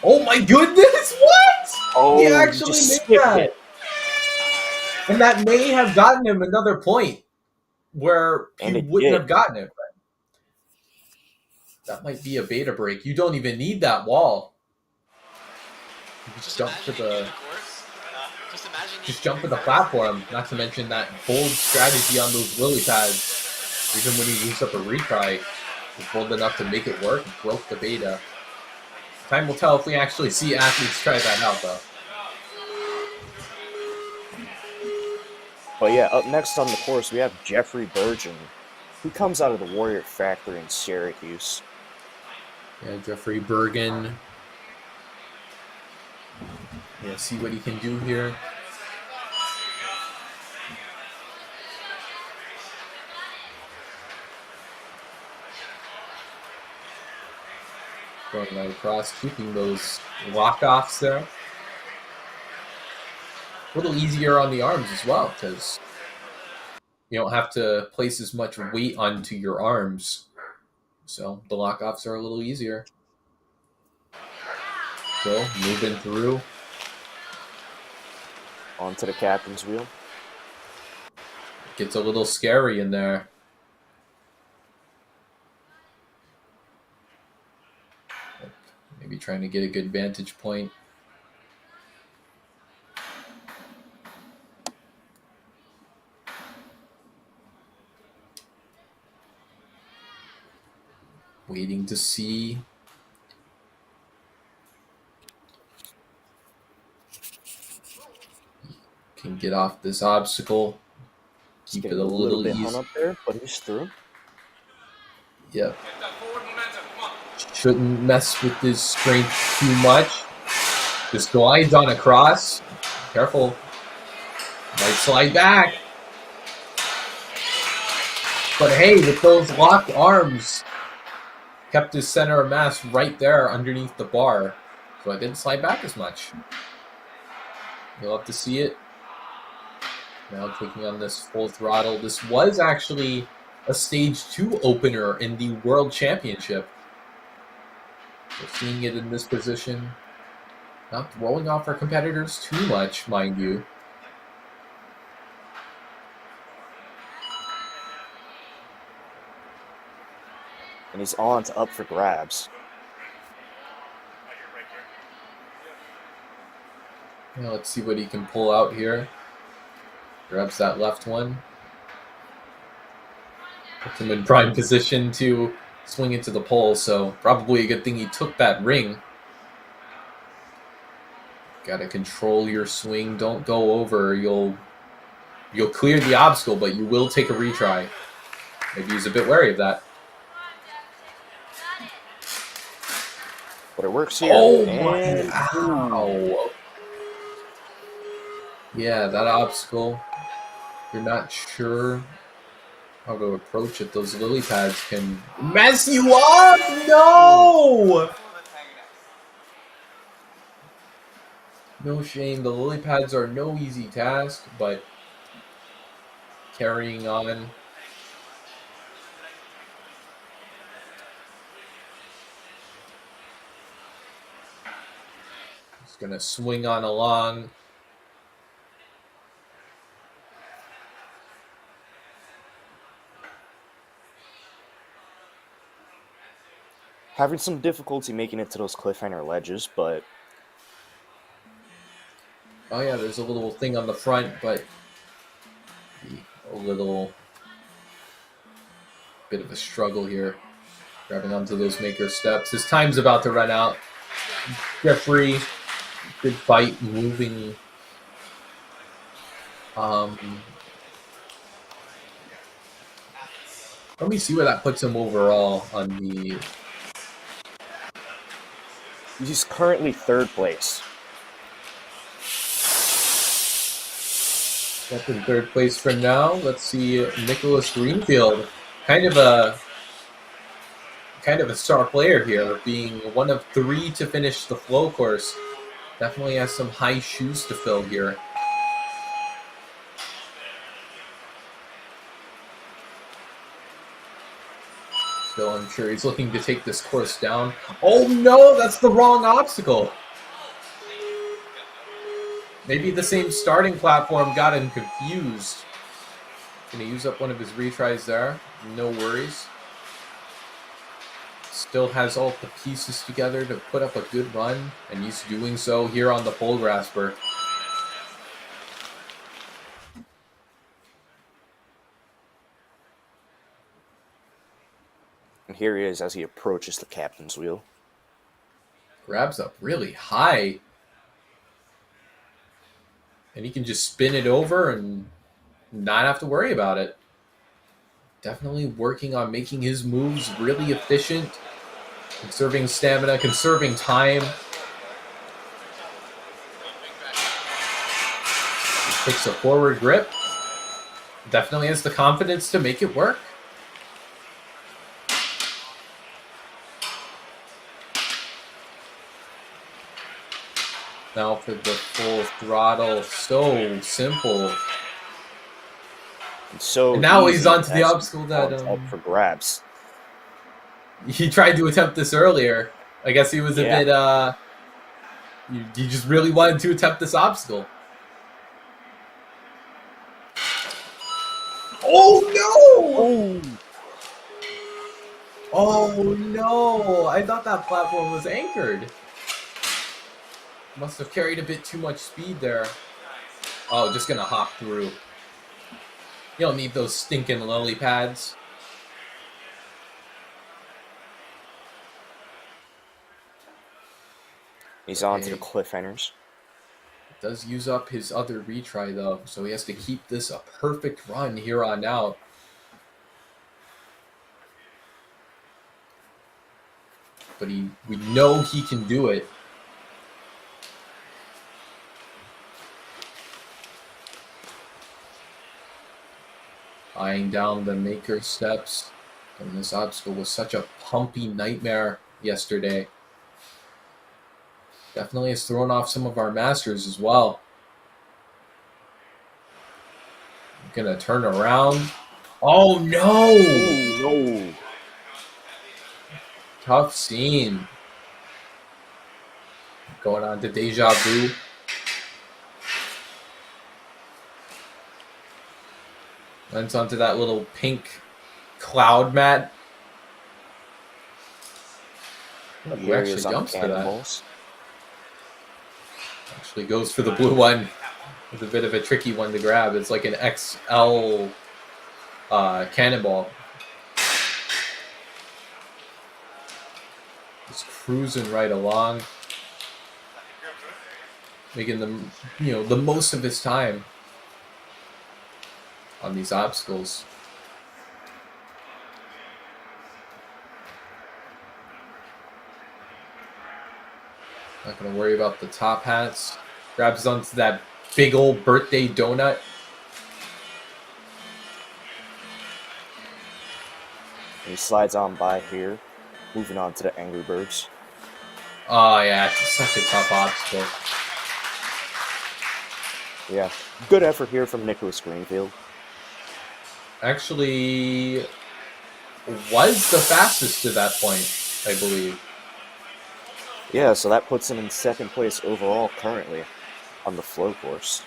Oh my goodness! What? Oh, he actually just made skipped that. it. And that may have gotten him another point where And he it wouldn't did. have gotten it. That might be a beta break. You don't even need that wall. You just jump to the... Just jump to the platform. Not to mention that bold strategy on those lily pads. Even when he used up a retry, was bold enough to make it work. Broke the beta. Time will tell if we actually see athletes try that out, though. But yeah, up next on the course, we have Jeffrey Burgeon, who comes out of the Warrior Factory in Syracuse. Yeah, Jeffrey Bergen. Yeah, see what he can do here. Going right across, keeping those lock-offs there. A little easier on the arms as well, because you don't have to place as much weight onto your arms. So the lock-offs are a little easier. So, moving through. Onto the captain's wheel. Gets a little scary in there. Maybe trying to get a good vantage point. Waiting to see. Can get off this obstacle. Keep it Getting a little bit easy. hung up there, but he's through. Yep. Get that forward momentum. Come on. Shouldn't mess with his strength too much. Just glides on across. Careful. Might slide back. But hey, with those locked arms, kept his center of mass right there underneath the bar. So I didn't slide back as much. You'll have to see it. Now taking on this full throttle. This was actually a Stage 2 opener in the World Championship. So seeing it in this position. Not throwing off our competitors too much, mind you. And he's on to up for grabs. Now let's see what he can pull out here. Grabs that left one. Puts him in prime position to swing into the pole, so probably a good thing he took that ring. Gotta control your swing. Don't go over. You'll clear the obstacle, but you will take a retry. Maybe he's a bit wary of that. But it works here. Oh and my! Ow. Yeah, that obstacle. You're not sure how to approach it. Those lily pads can mess you up. No! No shame. The lily pads are no easy task, but carrying on. He's gonna swing on along. having some difficulty making it to those cliffhanger ledges, but Oh yeah, there's a little thing on the front, but a little bit of a struggle here. Grabbing onto those maker steps. His time's about to run out. Jeffrey, good fight, moving. Let me see where that puts him overall on the. he's currently third place. Up in third place for now. Let's see Nicholas Greenfield, kind of a star player here, being one of 3 to finish the flow course. Definitely has some high shoes to fill here. So I'm sure he's looking to take this course down. Oh no, that's the wrong obstacle. Maybe the same starting platform got him confused. Gonna use up one of his retries there. No worries. Still has all the pieces together to put up a good run, and he's doing so here on the pole grasper. And here he is as he approaches the captain's wheel. Grabs up really high. And he can just spin it over and not have to worry about it. Definitely working on making his moves really efficient. Conserving stamina, conserving time. He takes a forward grip. Definitely has the confidence to make it work. Now for the full throttle. So simple. And now easy he's onto the as obstacle that up for grabs. he tried to attempt this earlier. I guess he was a bit he just really wanted to attempt this obstacle. Oh no! Oh no! I thought that platform was anchored. Must have carried a bit too much speed there. Oh, just gonna hop through. You don't need those stinking lily pads. He's on to the cliffhangers. Does use up his other retry though, so he has to keep this a perfect run here on out. But we know he can do it. Eyeing down the maker steps. And this obstacle was such a pumpy nightmare yesterday. Definitely has thrown off some of our masters as well. Gonna turn around. Oh no! No. Tough scene. Going on to Deja Vu. Lands onto that little pink cloud mat. Up Ooh, here he actually is on the jumps for that. cannonballs. Actually goes for the blue one. It's a bit of a tricky one to grab. It's like an XL cannonball. Just cruising right along, making the most of his time on these obstacles. Not gonna worry about the top hats. Grabs onto that big old birthday donut. And he slides on by here, moving on to the Angry Birds. Oh yeah, it's such a tough obstacle. Yeah, good effort here from Nicholas Greenfield. Actually, was the fastest to that point, I believe. Yeah, so that puts him in second place overall currently on the flow course.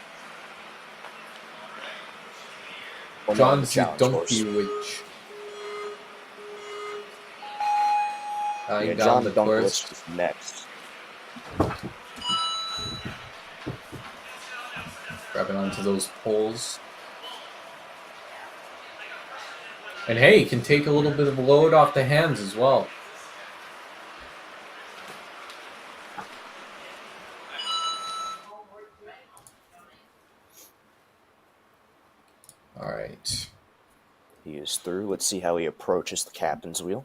Well, no, on the John's the challenge donkey course. witch. Yeah, Dying down John the Dunkless course. is next. Grabbing onto those poles. And hey, can take a little bit of load off the hands as well. All right. He is through. Let's see how he approaches the captain's wheel.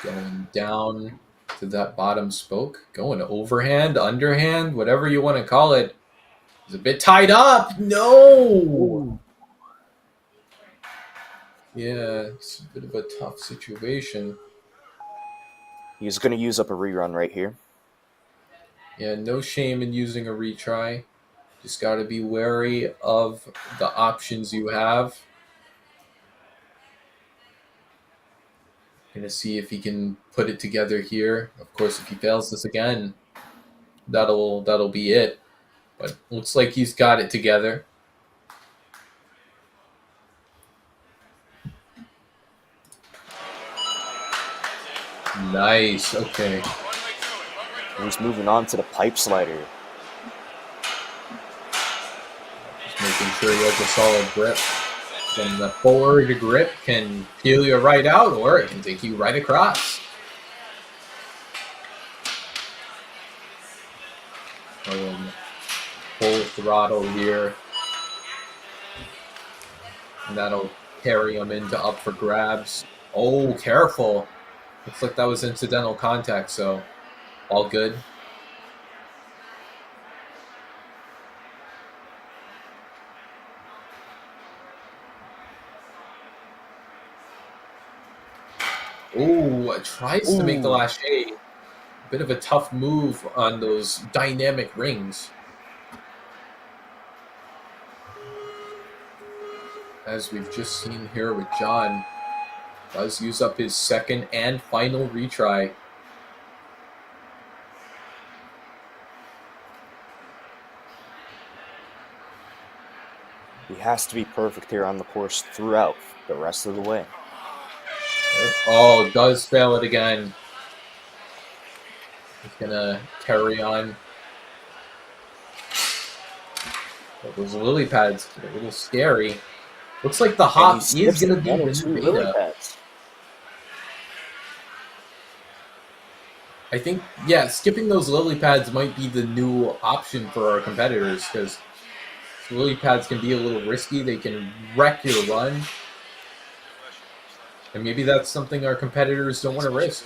Going down to that bottom spoke. Going overhand, underhand, whatever you want to call it. He's a bit tied up. No! Yeah, it's a bit of a tough situation. He's going to use up a rerun right here. Yeah, no shame in using a retry. Just got to be wary of the options you have. Gonna see if he can put it together here. Of course, if he fails this again, that'll be it. But looks like he's got it together. Nice. Okay. And he's moving on to the pipe slider. Just making sure he has a solid grip. Then the forward grip can peel you right out, or it can take you right across. Full throttle here. And that'll carry him into up for grabs. Oh, careful. Looks like that was incidental contact, so all good. Ooh, tries to make the last shade. Bit of a tough move on those dynamic rings. As we've just seen here with John, does use up his second and final retry. He has to be perfect here on the course throughout the rest of the way. Oh, does fail it again. He's gonna carry on. But those lily pads are a little scary. Looks like the hop is gonna be one or the two new lily beta. pads. I think, yeah, skipping those lily pads might be the new option for our competitors, because lily pads can be a little risky. They can wreck your run. And maybe that's something our competitors don't want to risk.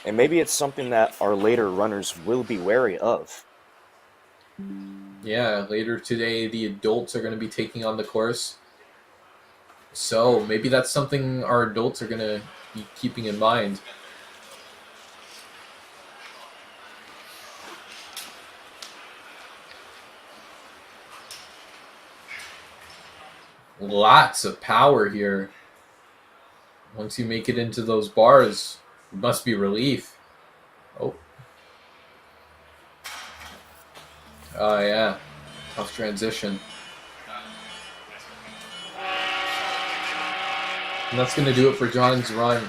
And maybe it's something that our later runners will be wary of. Yeah, later today, the adults are going to be taking on the course. So maybe that's something our adults are going to be keeping in mind. Lots of power here. Once you make it into those bars, it must be relief. Oh. Oh, yeah. Tough transition. And that's going to do it for John's run.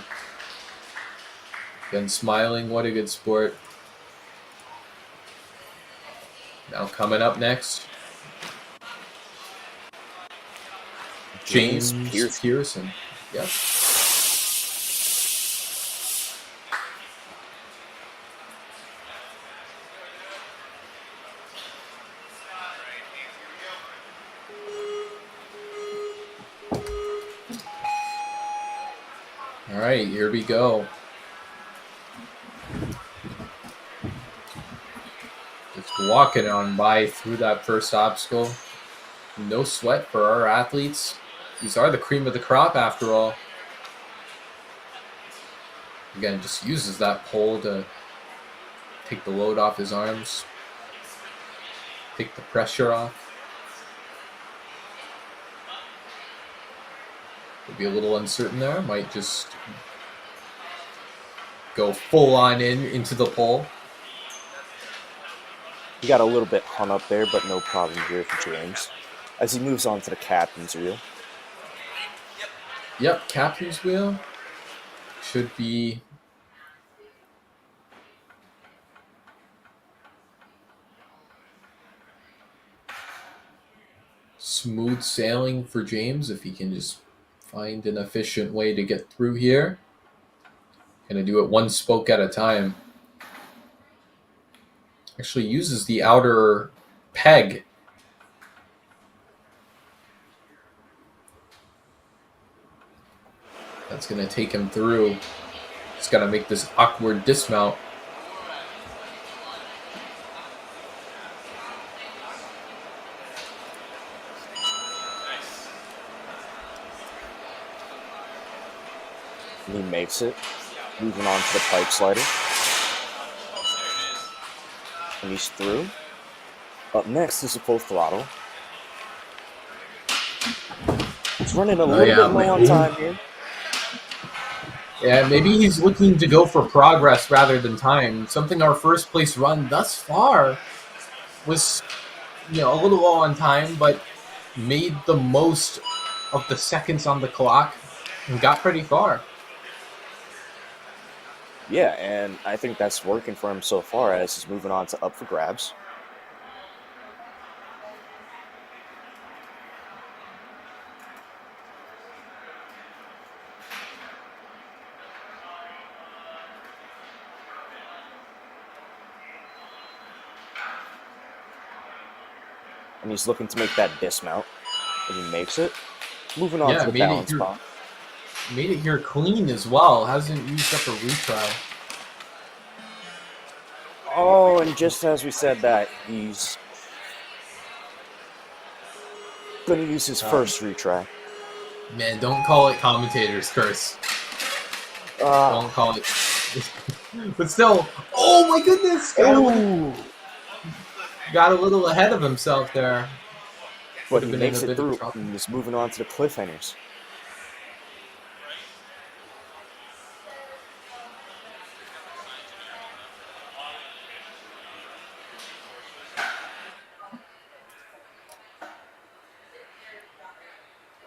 Again, smiling. What a good sport. Now coming up next, James Pearson. Yep. All right, here we go. Just walking on by through that first obstacle. No sweat for our athletes. These are the cream of the crop after all. Again, just uses that pole to take the load off his arms. Take the pressure off. Could be a little uncertain there. Might just go full on into the pole. He got a little bit hung up there, but no problem here for James. As he moves on to the captain's wheel. Yep, captain's wheel should be smooth sailing for James if he can just find an efficient way to get through here. Gonna do it one spoke at a time. Actually uses the outer peg. That's gonna take him through. He's gotta make this awkward dismount. And he makes it. Moving on to the pipe slider. And he's through. Up next is a full throttle. He's running a little bit low on time here. Yeah, maybe he's looking to go for progress rather than time. Something our first place run thus far was, a little low on time, but made the most of the seconds on the clock and got pretty far. Yeah, and I think that's working for him so far as he's moving on to up for grabs. And he's looking to make that dismount. And he makes it. Moving on to the balance pump. Made it here clean as well. Hasn't used up a retry. Oh, and just as we said that, he's going to use his first retry. Man, don't call it commentator's curse. Don't call it. But still, oh my goodness! Got a little ahead of himself there. But he makes it through and is moving on to the cliffhangers.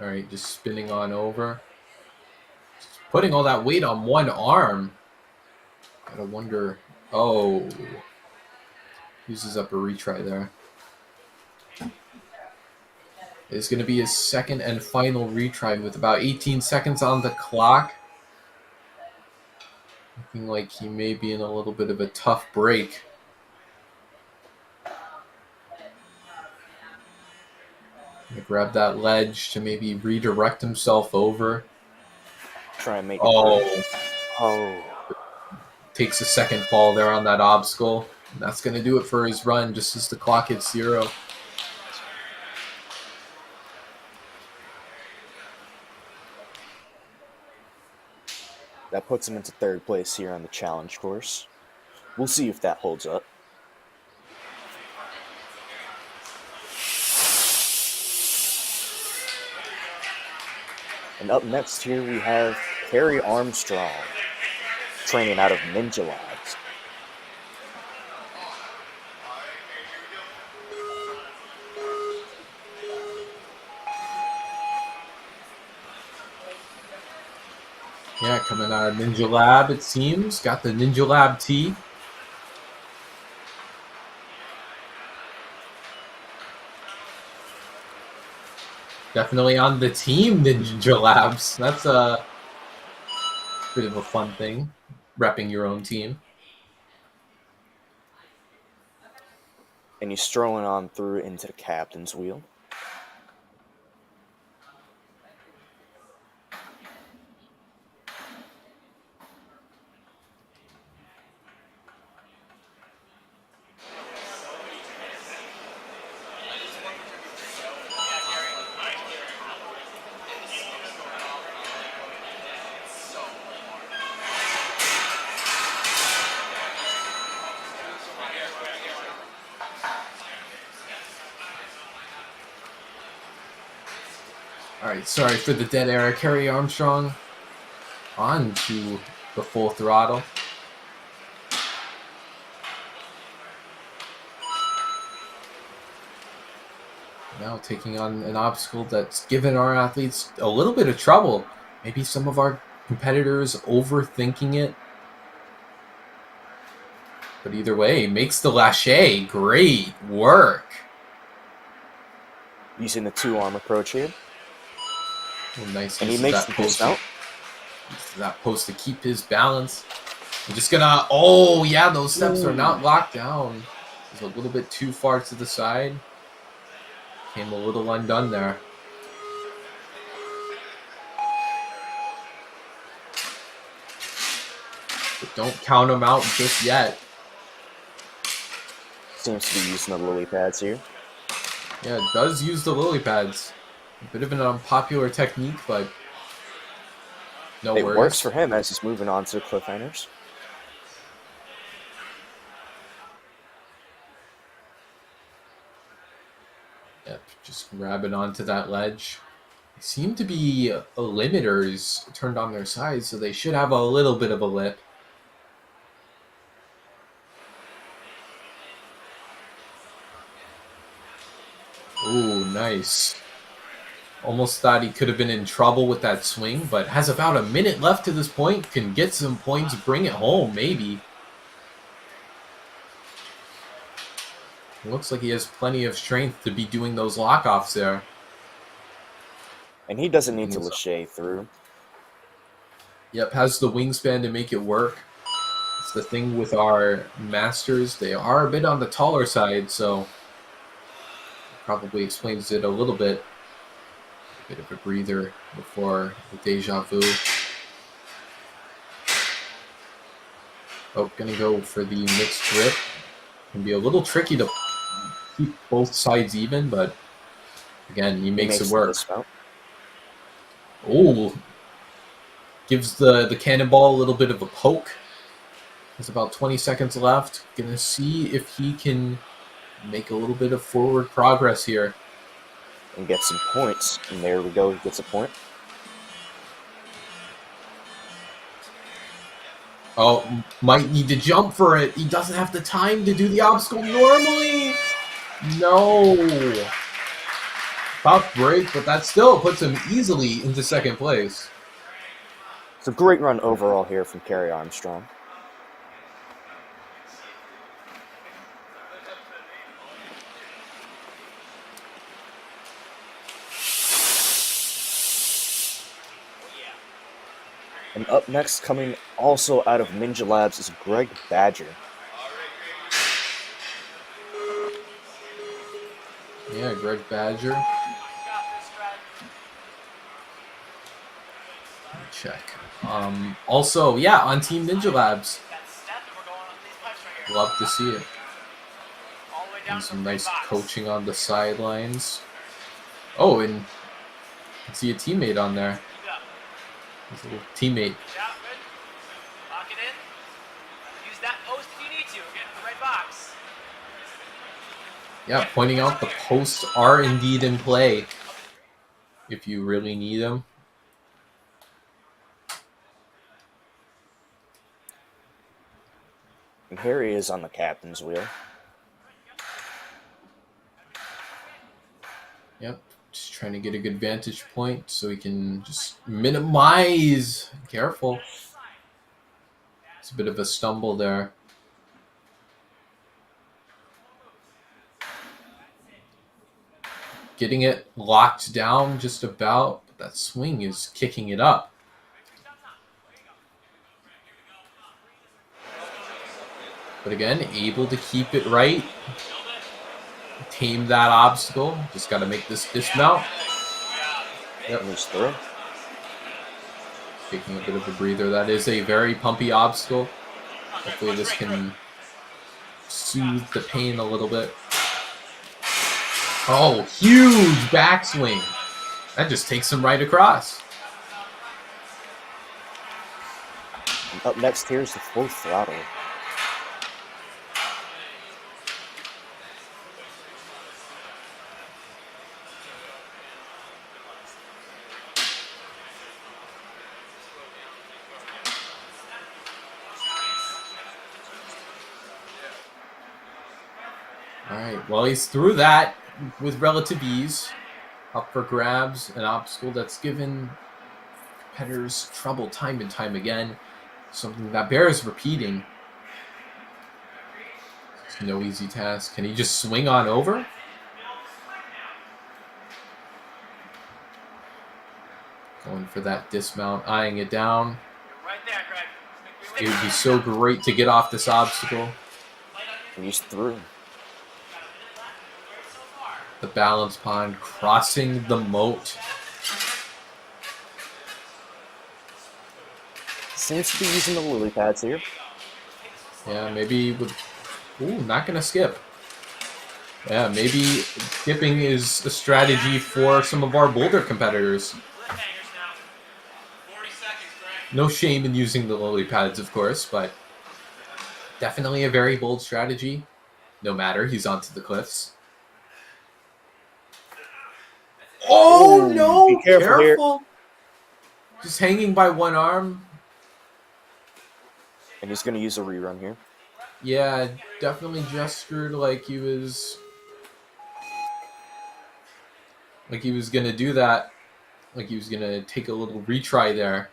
All right, just spinning on over. Just putting all that weight on one arm. Gotta wonder. Oh. Uses up a retry there. It's going to be his second and final retry with about 18 seconds on the clock. Looking like he may be in a little bit of a tough break. Grab that ledge to maybe redirect himself over. Try and make it. Oh. Takes a second fall there on that obstacle. And that's going to do it for his run just as the clock hits 0. That puts him into 3rd place here on the challenge course. We'll see if that holds up. And up next here we have Carrie Armstrong, training out of Ninja Labs. Yeah, coming out of Ninja Lab, it seems. Got the Ninja Lab tee. Definitely on the team Ninja Labs. That's a bit of a fun thing, repping your own team. And he's strolling on through into the captain's wheel. All right, sorry for the dead air. Kerry Armstrong on to the full throttle. Now taking on an obstacle that's given our athletes a little bit of trouble. Maybe some of our competitors overthinking it. But either way, makes the lâché. Great work. Using the 2-arm approach here. Oh, nice And he use of makes that the post. dismount. Uses that post to keep his balance. I'm just gonna. Oh yeah, those steps are not locked down. It's a little bit too far to the side. Came a little undone there. But don't count him out just yet. Seems to be using the lily pads here. Yeah, it does use the lily pads. A bit of an unpopular technique, but no It worries. works for him as he's moving on to the cliffhangers. Yep, just grabbing onto that ledge. Seem to be limiters turned on their side, so they should have a little bit of a lip. Ooh, nice. Almost thought he could have been in trouble with that swing, but has about a minute left to this point. Can get some points, bring it home, maybe. Looks like he has plenty of strength to be doing those lockoffs there. And he doesn't need to lâché through. Yep, has the wingspan to make it work. It's the thing with our masters. They are a bit on the taller side, so probably explains it a little bit. A bit of a breather before the deja vu. Oh, gonna go for the mixed grip. Can be a little tricky to keep both sides even, but again, he makes it work. Oh, gives the cannonball a little bit of a poke. There's about 20 seconds left. Gonna see if he can make a little bit of forward progress here. And get some points. And there we go, he gets a point. Oh, might need to jump for it. He doesn't have the time to do the obstacle normally. No. Tough break, but that still puts him easily into second place. It's a great run overall here from Kerry Armstrong. And up next, coming also out of Ninja Labs, is Greg Badger. Yeah, Greg Badger. Check. Also, yeah, on Team Ninja Labs. Love to see it. And some nice coaching on the sidelines. Oh, and you can see a teammate on there. His little teammate. Lock it in. Use that post if you need to. Get in the red box. Yeah, pointing out the posts are indeed in play if you really need them. And here he is on the captain's wheel. Yep, Just trying to get a good vantage point so he can just minimize. Careful. It's a bit of a stumble there. Getting it locked down just about. But that swing is kicking it up. But again, able to keep it right. Tame that obstacle. Just got to make this dismount. Yep, he's through. Taking a bit of a breather. That is a very pumpy obstacle. Hopefully this can soothe the pain a little bit. Oh, huge backswing. That just takes him right across. And up next here is the full throttle. All right, well, he's through that with relative ease. Up for grabs, an obstacle that's given competitors trouble time and time again. Something that bears repeating. It's no easy task. Can he just swing on over? Going for that dismount, eyeing it down. Right there, Greg. It would be so great to get off this obstacle. And he's through. The balance pond crossing the moat. Seems to be using the lily pads here. Yeah, maybe with... Ooh, not going to skip. Yeah, maybe skipping is a strategy for some of our boulder competitors. No shame in using the lily pads, of course, but definitely a very bold strategy. No matter, he's onto the cliffs. Oh, Ooh, no! be careful here. Just hanging by one arm. And he's going to use a rerun here. Yeah, definitely gestured like he was... Like he was going to do that. Like he was going to take a little retry there.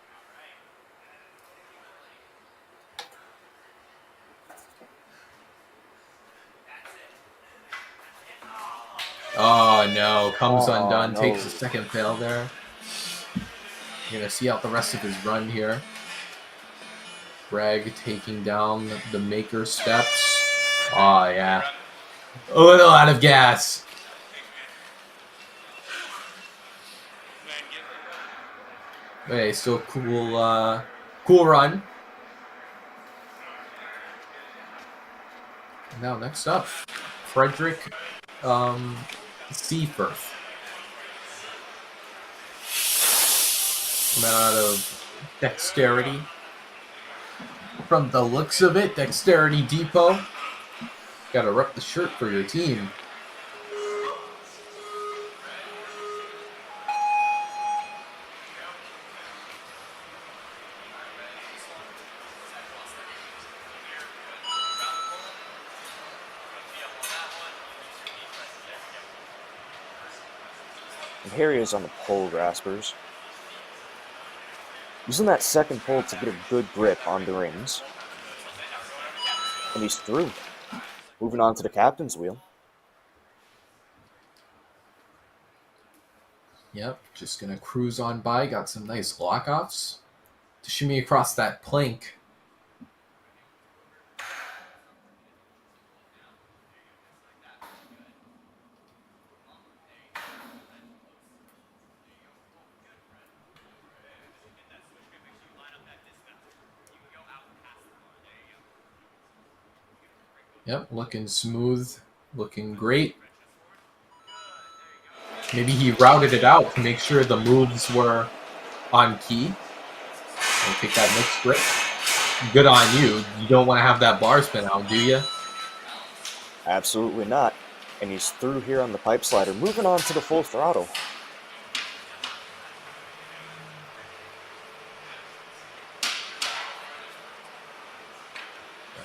Oh, no. Comes undone. no. Takes a second fail there. You're going to see out the rest of his run here. Greg taking down the maker steps. Oh, yeah. A little out of gas. Hey, still cool, cool run. Now, next up, Frederick Seafirth. Coming out of Dexterity. From the looks of it, Dexterity Depot. Gotta rep the shirt for your team. And here he is on the pole graspers. Using that second pole to get a good grip on the rings. And he's through. Moving on to the captain's wheel. Yep, just gonna cruise on by. Got some nice lock-offs to shimmy across that plank. Yep, looking smooth, looking great. Maybe he routed it out to make sure the moves were on key. And take that mixed grip. Good on you. You don't want to have that bar spin out, do you? Absolutely not. And he's through here on the pipe slider. Moving on to the full throttle.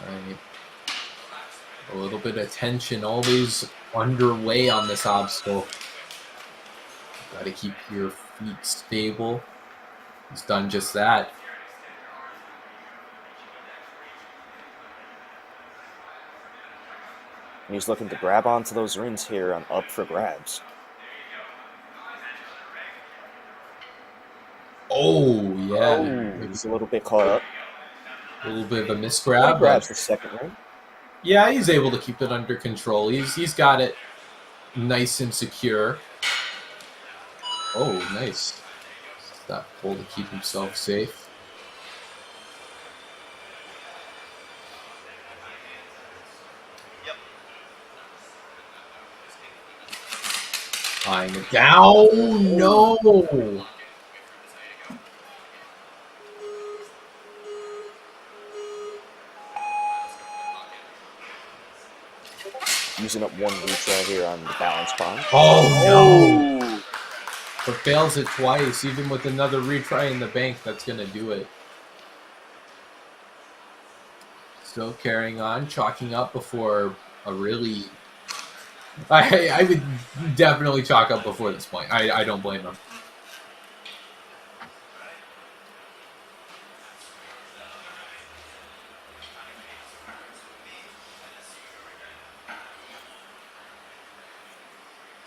Alright. A little bit of tension always underway on this obstacle. Got to keep your feet stable. He's done just that. And he's looking to grab onto those rings here on up for grabs. Oh, yeah. Oh, he's a little bit caught up. A little bit of a But he misgrab, grabs but the second ring. yeah, he's able to keep it under control. He's got it nice and secure. Oh, nice. That pull to keep himself safe. Tying it down. No. Using up one retry here on the balance bond. Oh, no. But fails it twice. Even with another retry in the bank, that's going to do it. Still carrying on, chalking up before a really... I would definitely chalk up before this point. I don't blame him.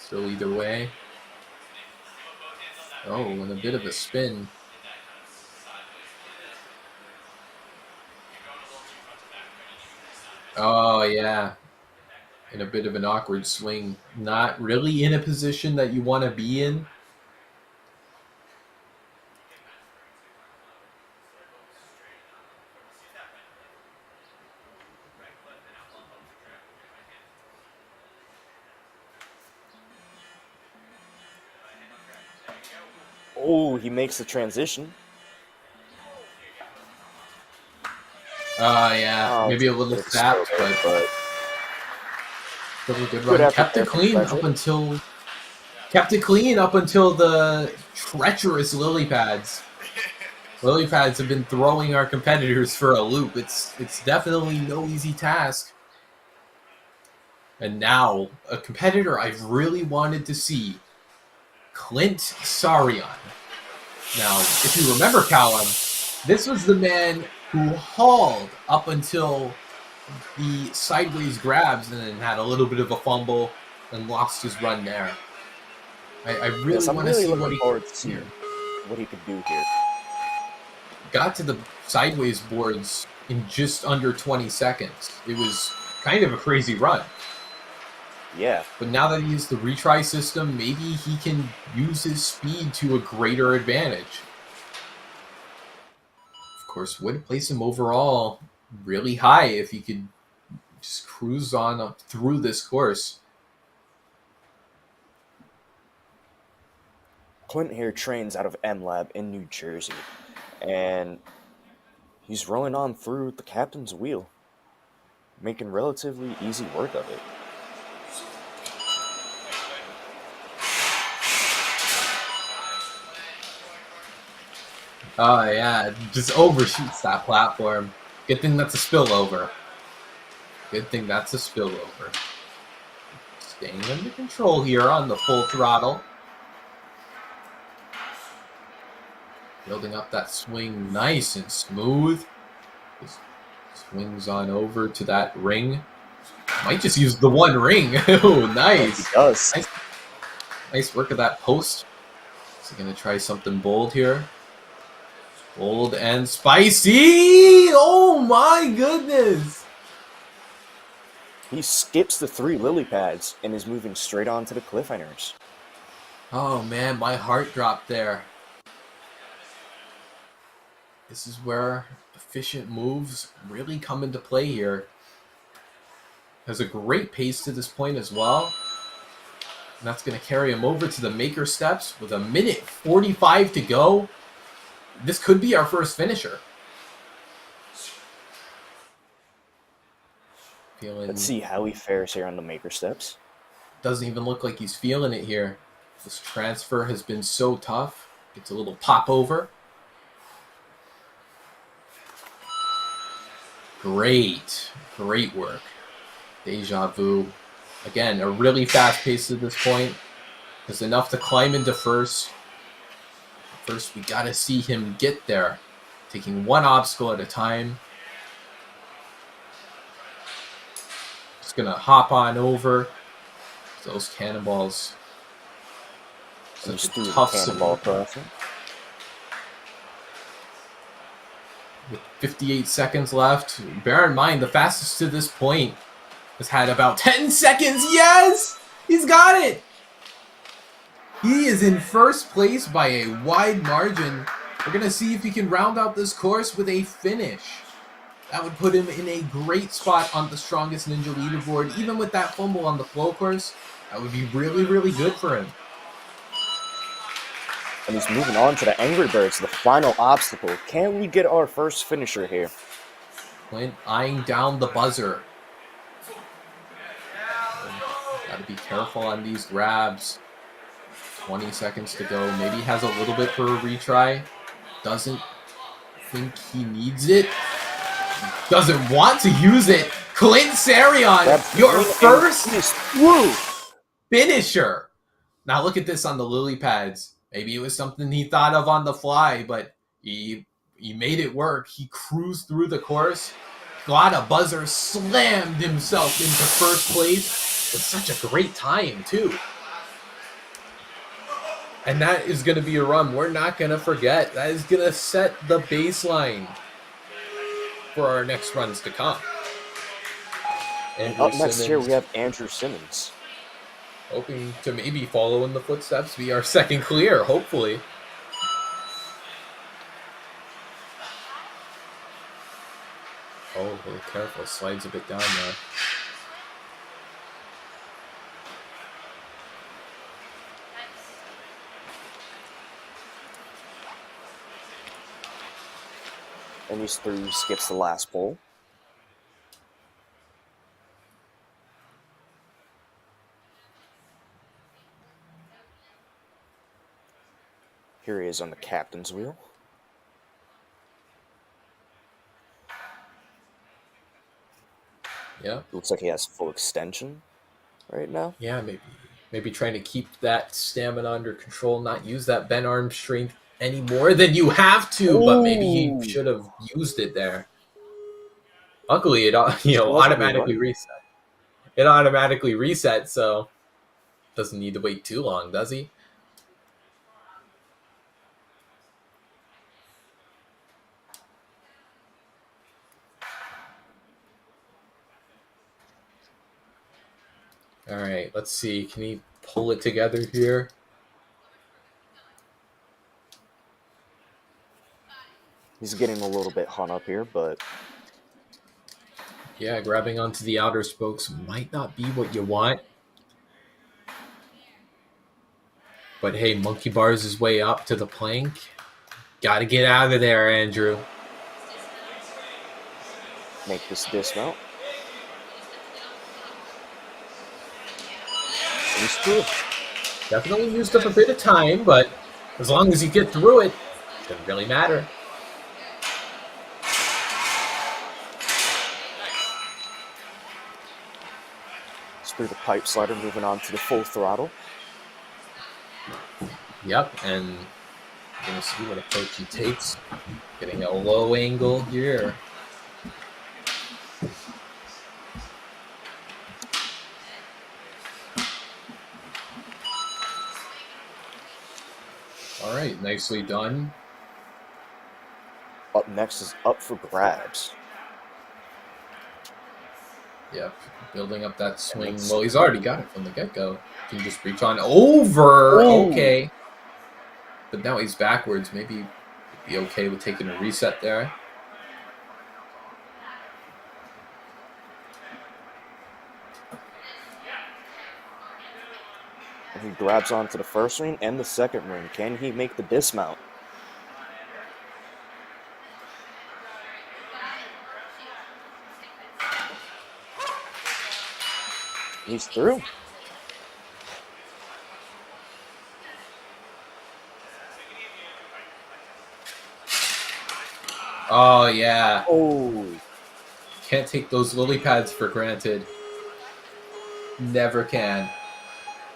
Still either way. Oh, and a bit of a spin. Oh, yeah. In a bit of an awkward swing. Not really in a position that you want to be in. Oh, he makes the transition. Yeah. Oh, Maybe a little it's sapped, still there, but still a good Good run. effort Kept there it from clean Fletcher. up until the treacherous lily pads. Lily pads have been throwing our competitors for a loop. It's definitely no easy task. And now, a competitor I've really wanted to see, Clint Sarion. Now, if you remember, Callum, this was the man who hauled up until the sideways grabs and then had a little bit of a fumble and lost his run there. I really Yes, I'm want to really see what looking he forward to can seeing do. what he could do here. Got to the sideways boards in just under 20 seconds. It was kind of a crazy run. Yeah, But now that he used the retry system, maybe he can use his speed to a greater advantage. Of course, would place him overall really high if he could just cruise on up through this course. Clint here trains out of M Lab in New Jersey, and he's rolling on through the captain's wheel, making relatively easy work of it. Oh, yeah, just overshoots that platform. Good thing that's a spillover. Good thing that's a spillover. Staying under control here on the full throttle. Building up that swing nice and smooth. Just swings on over to that ring. Might just use the one ring. Oh, nice. He does. Nice work of that post. Is he going to try something bold here? Bold and spicy! Oh my goodness! He skips the 3 lily pads and is moving straight on to the cliffhangers. Oh man, my heart dropped there. This is where efficient moves really come into play here. Has a great pace to this point as well. And that's going to carry him over to the maker steps with 1:45 to go. This could be our first finisher. Let's see how he fares here on the maker steps. Doesn't even look like he's feeling it here. This transfer has been so tough. Gets a little pop over. Great work. Deja vu. Again, a really fast pace at this point. Just enough to climb into first. First, we got to see him get there. Taking one obstacle at a time. Just going to hop on over those cannonballs. Such a tough cannonball support. crossing. With 58 seconds left. Bear in mind, the fastest to this point has had about 10 seconds. Yes! He's got it! He is in first place by a wide margin. We're going to see if he can round out this course with a finish. That would put him in a great spot on the strongest ninja leaderboard. Even with that fumble on the flow course, that would be really, really good for him. And he's moving on to the Angry Birds, the final obstacle. Can we get our first finisher here? Clint eyeing down the buzzer. Got to be careful on these grabs. 20 seconds to go. Maybe has a little bit for a retry. Doesn't think he needs it. Doesn't want to use it. Clint Sarion, your first finisher. Now look at this on the lily pads. Maybe it was something he thought of on the fly, but he made it work. He cruised through the course, got a buzzer, slammed himself into first place with such a great time, too. And that is going to be a run we're not going to forget. That is going to set the baseline for our next runs to come. And up next here, we have Andrew Simmons. Hoping to maybe follow in the footsteps, be our second clear, hopefully. Oh, really careful. Slides a bit down there. And he's through, skips the last pole. Here he is on the captain's wheel. Yeah. Looks like he has full extension right now. Yeah, maybe trying to keep that stamina under control, not use that bent arm strength any more than you have to, but maybe he should have used it there. Luckily, it automatically reset. It automatically resets, so doesn't need to wait too long, does he? All right, let's see. Can he pull it together here? He's getting a little bit hung up here, but... Yeah, grabbing onto the outer spokes might not be what you want. But hey, monkey bars his way up to the plank. Gotta get out of there, Andrew. Make this dismount. He's through. Definitely used up a bit of time, but as long as you get through it, it doesn't really matter. He's through the pipe slider, moving on to the full throttle. Yep, and we're going to see what approach he takes. Getting a low angle here. All right, nicely done. Up next is up for grabs. Yep, building up that swing. Well, he's already got it from the get-go. Can just reach on over. Ooh. Okay. But now he's backwards. Maybe he'd be okay with taking a reset there. And he grabs onto the first ring and the second ring. Can he make the dismount? He's through. Oh, yeah. Oh. Can't take those lily pads for granted. Never can.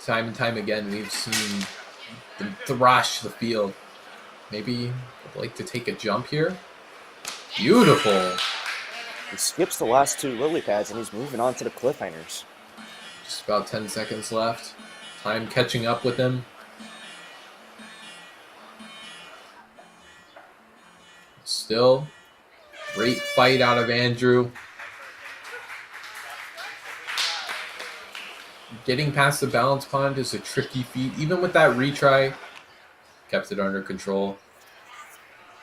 time and time again, we've seen them thrash the field. Maybe I'd like to take a jump here. Beautiful. He skips the last two lily pads and he's moving on to the cliffhangers. Just about 10 seconds left. Time catching up with him. Still, great fight out of Andrew. Getting past the balance pond is a tricky feat. Even with that retry, kept it under control.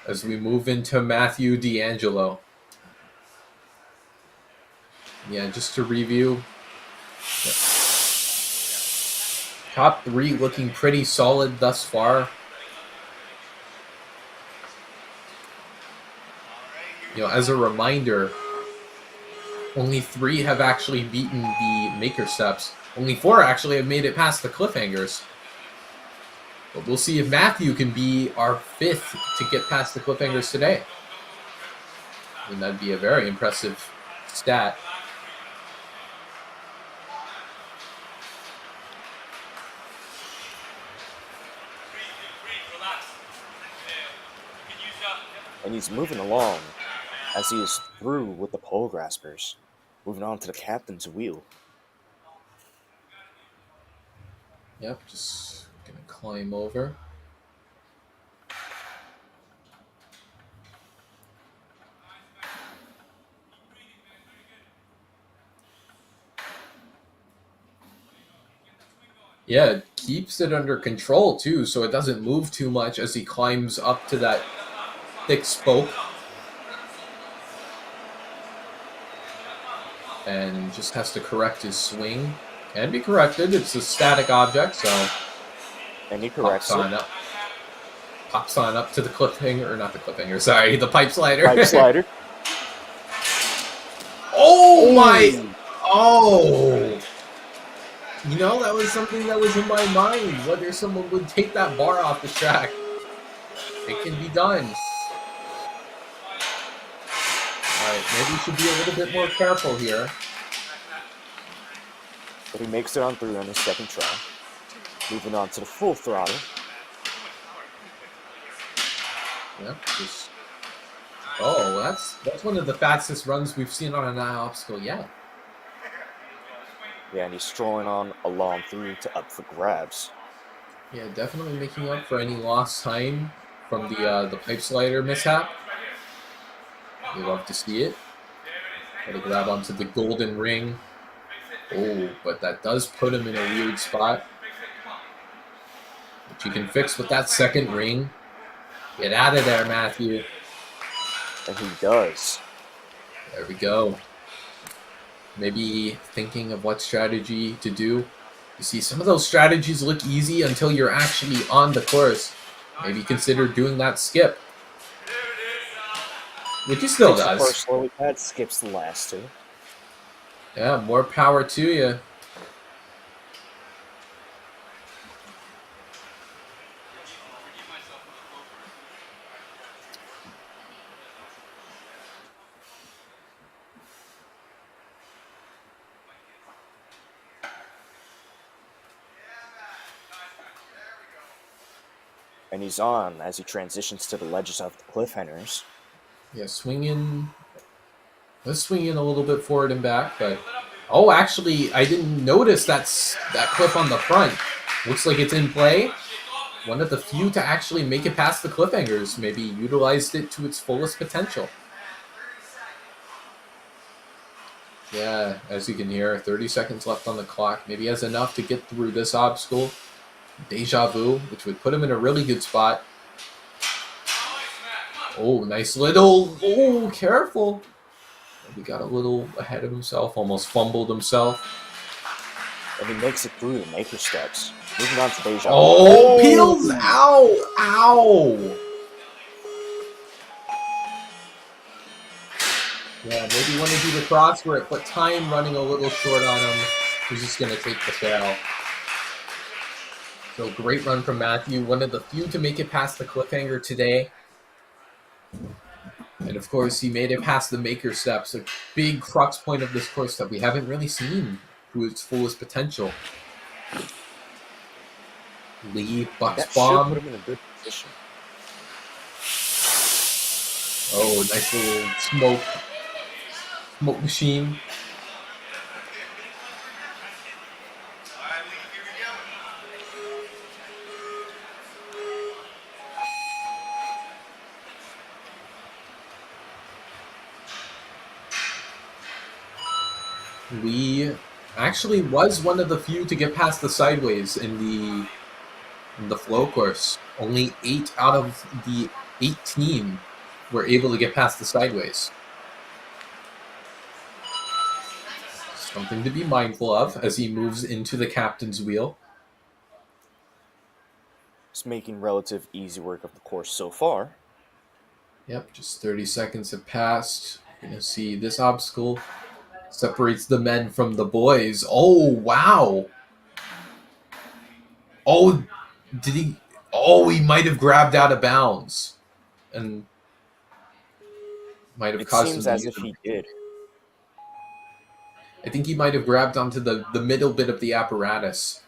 As we move into Matthew D'Angelo. Yeah, just to review. Top 3 looking pretty solid thus far. As a reminder, only 3 have actually beaten the Maker Steps. Only 4 actually have made it past the cliffhangers. But we'll see if Matthew can be our 5th to get past the cliffhangers today. And that'd be a very impressive stat. And he's moving along as he is through with the pole graspers. Moving on to the captain's wheel. Yep, just gonna climb over. Yeah, it keeps it under control too, so it doesn't move too much as he climbs up to that thick spoke. And just has to correct his swing. Can be corrected, it's a static object, so... And he corrects it. Pops on up to the cliffhanger, or not the cliffhanger, sorry, the pipe slider. Pipe slider. Oh my! Oh! That was something that was in my mind. Whether someone would take that bar off the track. It can be done. Alright, maybe we should be a little bit more careful here. But he makes it on through on his second try. Moving on to the full throttle. Yep, that's one of the fastest runs we've seen on an obstacle yet. Yeah, and he's strolling on along through to up for grabs. Yeah, definitely making up for any lost time from the pipe slider mishap. We love to see it. Gotta grab onto the golden ring. Oh, but that does put him in a weird spot. Which you can fix with that second ring. Get out of there, Matthew. And he does. There we go. Maybe thinking of what strategy to do. You see, some of those strategies look easy until you're actually on the course. Maybe consider doing that skip. Which he still does. The first lily pad, skips the last 2. Yeah, more power to you. And he's on as he transitions to the ledges of the cliffhangers. Yeah, swinging. Let's swing in a little bit forward and back, but... Oh, actually, I didn't notice that cliff on the front. Looks like it's in play. One of the few to actually make it past the cliffhangers. Maybe utilized it to its fullest potential. Yeah, as you can hear, 30 seconds left on the clock. Maybe has enough to get through this obstacle. Deja vu, which would put him in a really good spot. Oh, nice little... Oh, careful. He got a little ahead of himself, almost fumbled himself. And he makes it through the Maker Steps. Moving on to Deja vu. Oh, peels! Ow! Ow! Yeah, maybe want to do the cross where it put time running a little short on him. He's just going to take the fail. So great run from Matthew. One of the few to make it past the cliffhanger today. And of course, he made it past the Maker Steps, a big crux point of this course that we haven't really seen to its fullest potential. Lee bucks That should put bomb. him in a good position. Oh, nice little smoke machine. Lee actually was one of the few to get past the sideways in the flow course. Only 8 out of the 18 were able to get past the sideways. Something to be mindful of as he moves into the captain's wheel. It's making relative easy work of the course so far. Yep, just 30 seconds have passed. You're going to see this obstacle separates the men from the boys. Oh, wow. Oh, did he? Oh, he might have grabbed out of bounds. And might have It caused him seems to as use if he did. I think he might have grabbed onto the middle bit of the apparatus.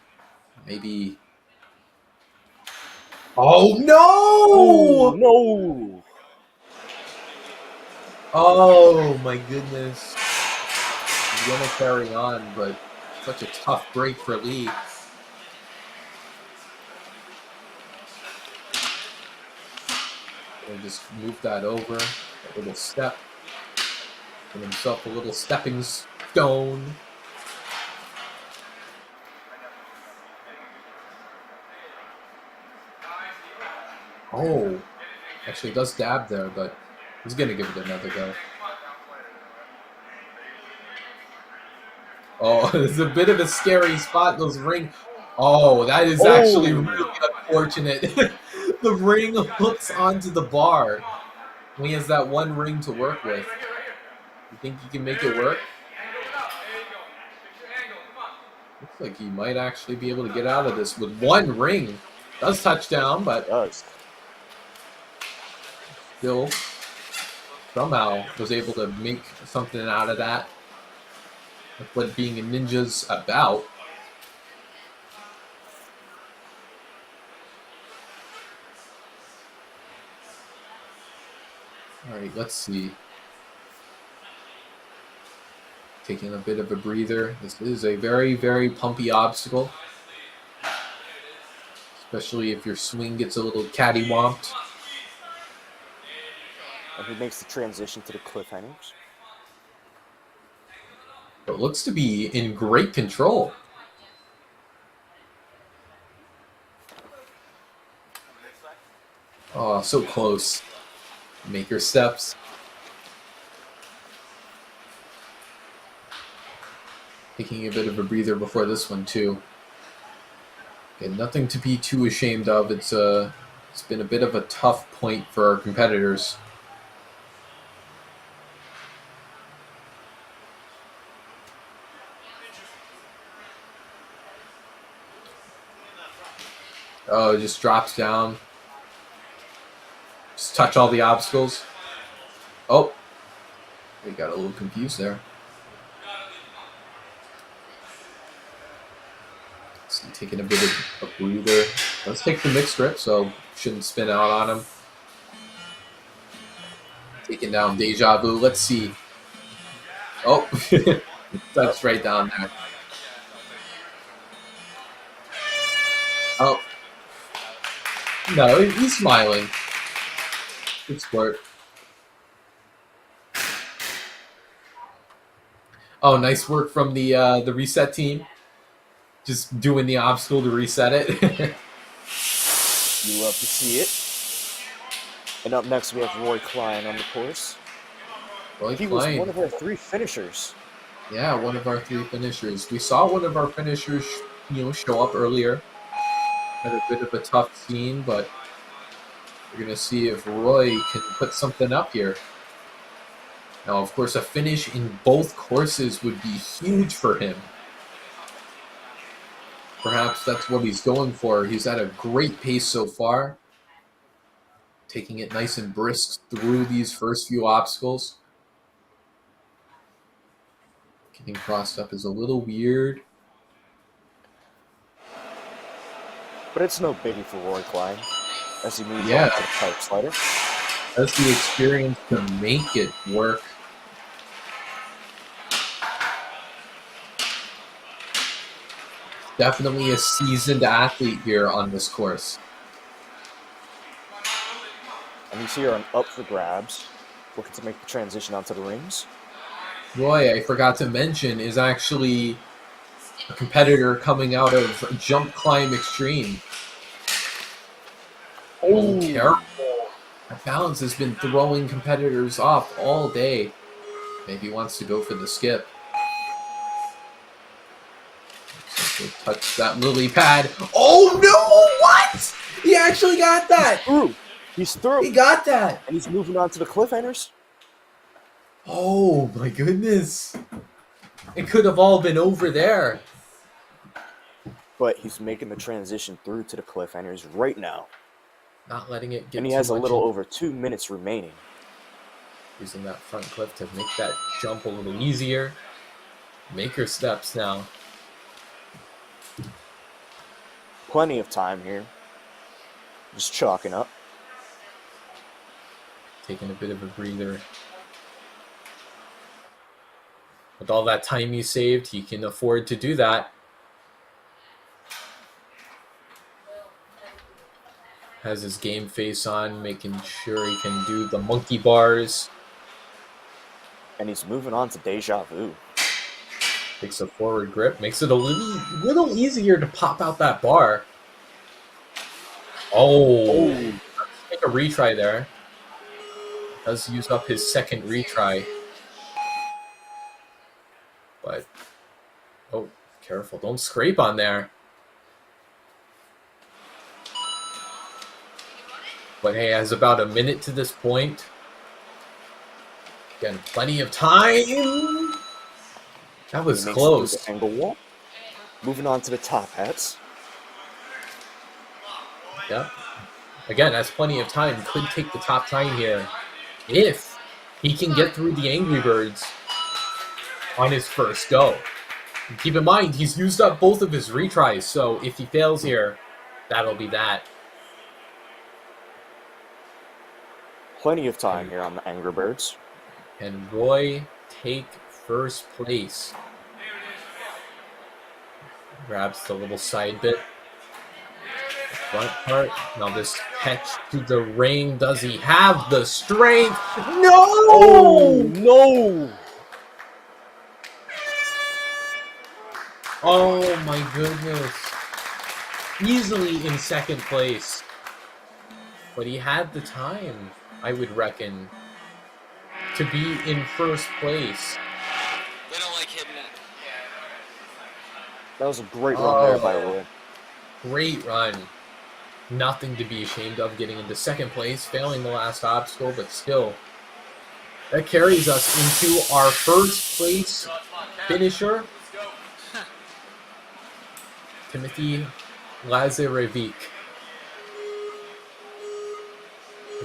Maybe. Oh, Oh, no! no! Oh, my goodness. He's going to carry on, but such a tough break for Lee. Gonna just move that over. A little step. Give himself a little stepping stone. Oh. Actually does dab there, but he's going to give it another go. Oh, it's a bit of a scary spot, those ring. Oh, that is actually really unfortunate. The ring hooks onto the bar. He has that one ring to work with. You think he can make it work? Looks like he might actually be able to get out of this with one ring. Does touchdown, but Does. still somehow was able to make something out of that. That's what being a ninja's about. Alright, let's see. Taking a bit of a breather. This is a very, very pumpy obstacle. Especially if your swing gets a little cattywamped. And he makes the transition to the cliffhangers. But looks to be in great control. Oh, so close. Maker steps. Taking a bit of a breather before this one too. Okay, nothing to be too ashamed of. It's been a bit of a tough point for our competitors. Oh, it just drops down. Just touch all the obstacles. Oh, we got a little confused there. So taking a bit of a breather. Let's take the mixed grip, so shouldn't spin out on him. Taking down Deja Vu. Let's see. Oh, touched right down there. Oh. No, he's smiling. Good sport. Oh, nice work from the reset team. Just doing the obstacle to reset it. You love to see it. And up next we have Roy Klein on the course. Roy He Klein. was one of our 3 finishers. Yeah, one of our 3 finishers. We saw one of our finishers, show up earlier. Had a bit of a tough scene, but we're going to see if Roy can put something up here. Now, of course, a finish in both courses would be huge for him. Perhaps that's what he's going for. He's at a great pace so far. Taking it nice and brisk through these first few obstacles. Getting crossed up is a little weird. But it's no biggie for Roy Klein as he moves Yeah. on to the pipe slider. Has the experience to make it work. Definitely a seasoned athlete here on this course. And he's here on up for grabs, looking to make the transition onto the rings. Roy, I forgot to mention, is actually a competitor coming out of Jump Climb Extreme. Oh, careful. That balance has been throwing competitors off all day. Maybe he wants to go for the skip. So he'll touch that lily pad. Oh no! What? He actually got that! He's through. He got that! And he's moving on to the cliffhangers. Oh my goodness. It could have all been over there. But he's making the transition through to the cliffhangers right now. Not letting it get And he too has a much little in. over 2 minutes remaining. Using that front cliff to make that jump a little easier. Make her steps now. Plenty of time here. Just chalking up. Taking a bit of a breather. With all that time he saved, he can afford to do that. Has his game face on, making sure he can do the monkey bars. And he's moving on to Deja Vu. Takes a forward grip, makes it a little easier to pop out that bar. Oh, take a retry there. Does use up his second retry. But, oh, careful, don't scrape on there. But hey, has about a minute to this point. Again, plenty of time. That was He makes it through close. the angle wall. Moving on to the top hats. Yep. Again, has plenty of time. Could take the top time here. If he can get through the Angry Birds on his first go. And keep in mind, he's used up both of his retries, so if he fails here, that'll be that. Plenty of time here on the Angry Birds. And Roy take first place. Grabs the little side bit. Front part. Now this catch to the ring. Does he have the strength? No! Oh, no! Oh my goodness. Easily in second place. But he had the time, I would reckon, to be in first place. They don't like hitting it. That was a great run there by Roy. Great run. Nothing to be ashamed of, getting into second place, failing the last obstacle, but still. That carries us into our first place finisher, Timothy Lazarevic.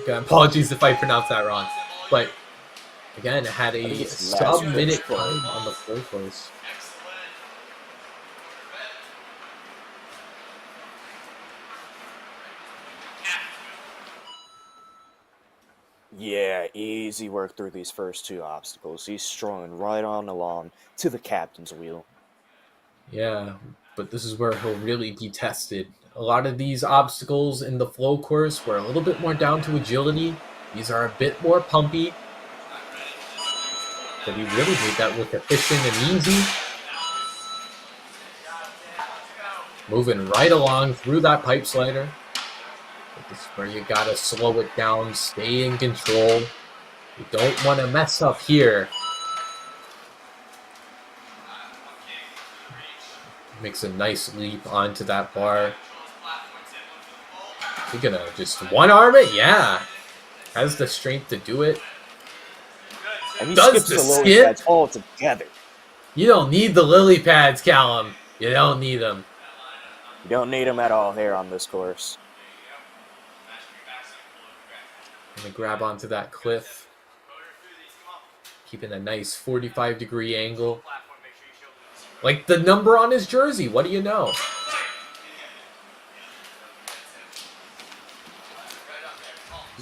Again, apologies if I pronounce that wrong. But, again, had a think it's sub-minute Lazarevic. time on the fourth place. Yeah, easy work through these first two obstacles. He's strolling right on along to the captain's wheel. Yeah, but this is where he'll really be tested. A lot of these obstacles in the flow course were a little bit more down to agility. These are a bit more pumpy. But he really made that look efficient and easy. Moving right along through that pipe slider. But this is where you gotta slow it down, stay in control. You don't want to mess up here. Makes a nice leap onto that bar. You're gonna just one-arm it? Yeah. Has the strength to do it. And he Does skips the the lower skip? pads all together. You don't need the lily pads, Callum. You don't need them. You don't need them at all here on this course. Gonna grab onto that cliff. Keeping a nice 45-degree angle. Like the number on his jersey. What do you know?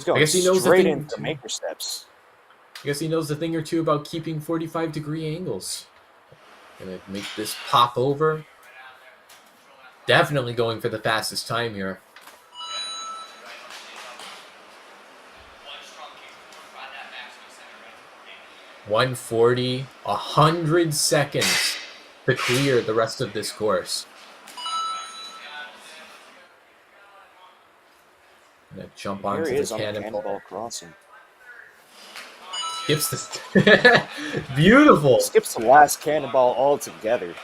He's going guess he knows the straight thing into too. maker steps. I guess he knows a thing or two about keeping 45-degree angles. Gonna make this pop over. Definitely going for the fastest time here. 140, 100 seconds to clear the rest of this course. Gonna jump Here onto he the is on the cannonball. cannonball crossing. Skips the beautiful. Skips the last cannonball altogether.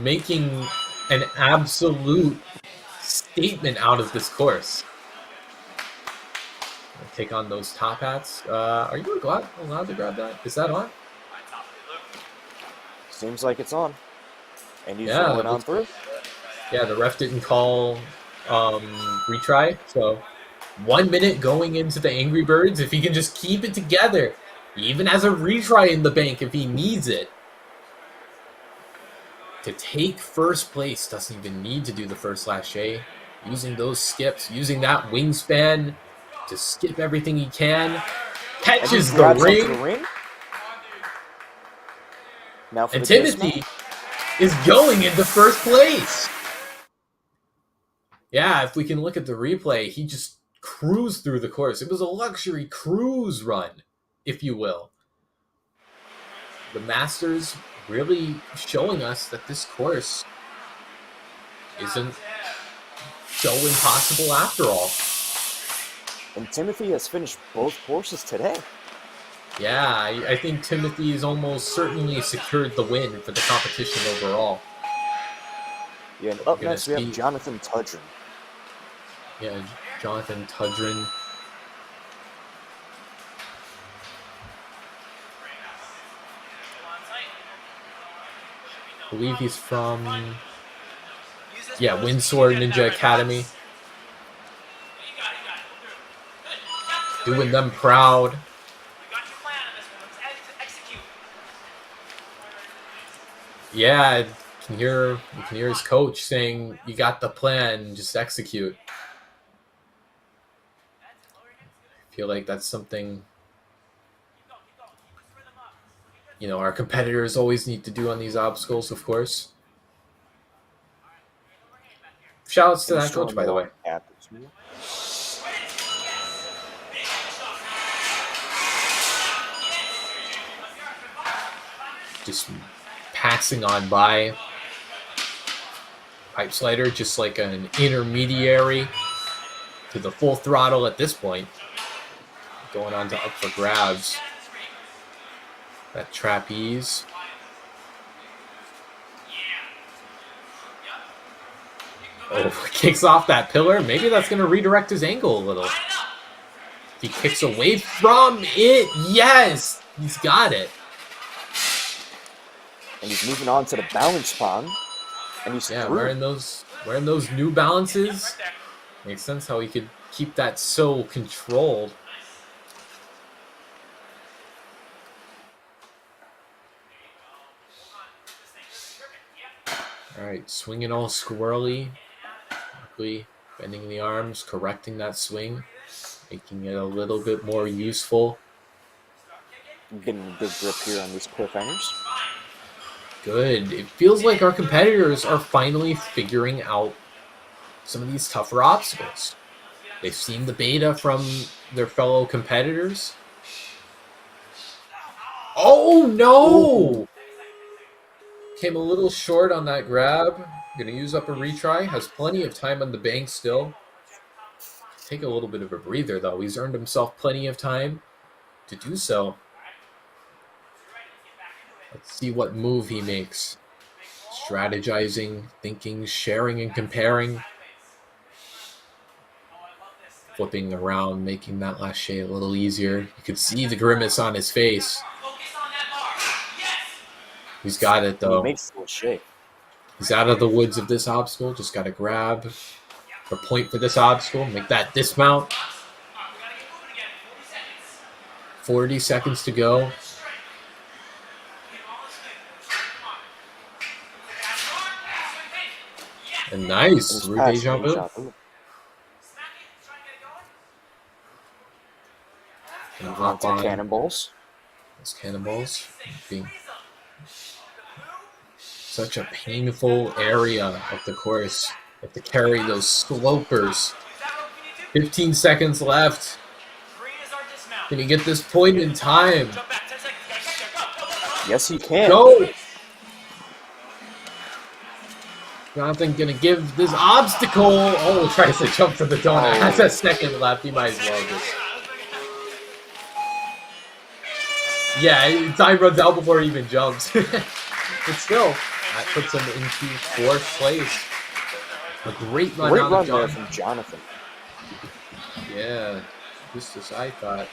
Making an absolute statement out of this course. Take on those top hats. Are you allowed to grab that? Is that on? Seems like it's on. And he's Yeah, rolling on through. Yeah, the ref didn't call retry, so 1 minute going into the Angry Birds. If he can just keep it together, he even has a retry in the bank if he needs it. To take first place, doesn't even need to do the first lâché. Using those skips, using that wingspan to skip everything he can. Catches the ring. Now for And the Timothy is going into first place. Yeah, if we can look at the replay, he just cruised through the course. It was a luxury cruise run, if you will. The Masters really showing us that this course isn't so impossible after all. And Timothy has finished both courses today. Yeah, I think Timothy has almost certainly secured the win for the competition overall. Yeah, and up next we have Jonathan Tudrin. Yeah, Jonathan Tudrin. I believe he's from, Windsor Ninja Academy. Doing them proud. Yeah, you can hear his coach saying, "You got the plan, just execute." I feel like that's something, our competitors always need to do on these obstacles, of course. Shoutouts to that coach, by the way. Just passing on by. Pipe slider, just like an intermediary to the full throttle at this point. Going on to up for grabs. That trapeze. Oh, kicks off that pillar. Maybe that's going to redirect his angle a little. He kicks away from it. Yes! He's got it. And he's moving on to the balance pond. And he's wearing those New Balances. Makes sense how he could keep that so controlled. All right, swinging all squirrely. Quickly bending the arms, correcting that swing, making it a little bit more useful. Getting a good grip here on these cliffhangers. Good. It feels like our competitors are finally figuring out some of these tougher obstacles. They've seen the beta from their fellow competitors. Oh, no! Ooh. Came a little short on that grab. Going to use up a retry. Has plenty of time on the bank still. Take a little bit of a breather, though. He's earned himself plenty of time to do so. Let's see what move he makes. Strategizing, thinking, sharing, and comparing. Flipping around, making that lâché a little easier. You could see the grimace on his face. He's got it, though. He makes the lâché. He's out of the woods of this obstacle. Just got to grab the point for this obstacle. Make that dismount. 40 seconds to go. And nice. Route de Jambu. Gonna Moving on hop to on cannonballs. those cannonballs. Being such a painful area of the course. You have to carry those slopers. 15 seconds left. Green is our dismount. Can you get this point in time? Jump back, 10 seconds. Go. Yes, he can. Go! Jonathan gonna give this obstacle. Oh, tries to jump for the donut. Has a second left. He might as well just. Yeah, time runs out before he even jumps. But still, that puts him into 4th place. A great run Great out run of there Jonathan. from Jonathan. Yeah, just as I thought.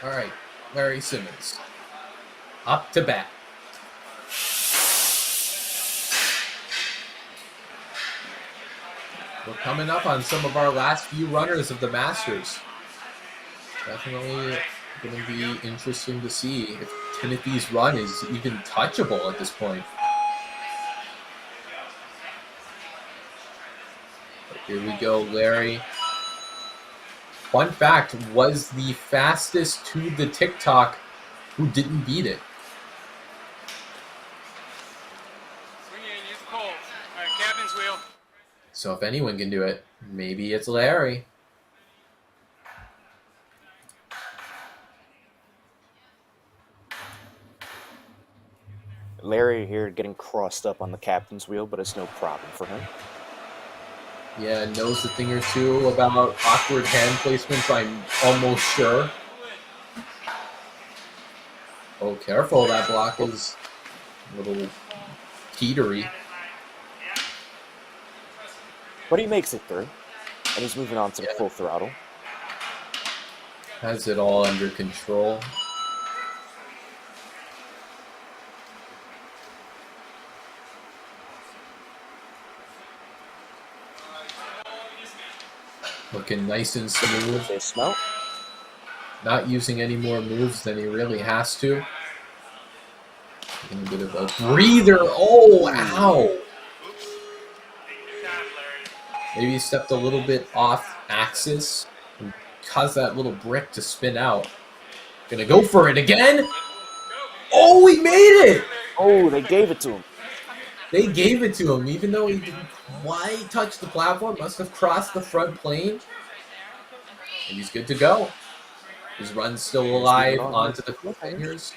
All right, Larry Simmons, up to bat. We're coming up on some of our last few runners of the Masters. Definitely going to be interesting to see if Timothy's run is even touchable at this point. But here we go, Larry. Fun fact, was the fastest to the TikTok who didn't beat it. Swing in, use the poles. All right, captain's wheel. So if anyone can do it, maybe it's Larry. Larry here getting crossed up on the captain's wheel, but it's no problem for him. Yeah, knows a thing or two about awkward hand placements, I'm almost sure. Oh, careful, that block is a little teetery. But he makes it through, and he's moving on to the full throttle. Has it all under control. Looking nice and smooth. Dismount. Not using any more moves than he really has to. Taking a bit of a breather. Oh, ow! Maybe he stepped a little bit off axis and caused that little brick to spin out. Gonna go for it again. Oh, he made it! Oh, they gave it to him. They gave it to him, even though he didn't quite touch the platform. Must have crossed the front plane. And he's good to go. His run's still alive onto the cliffhangers.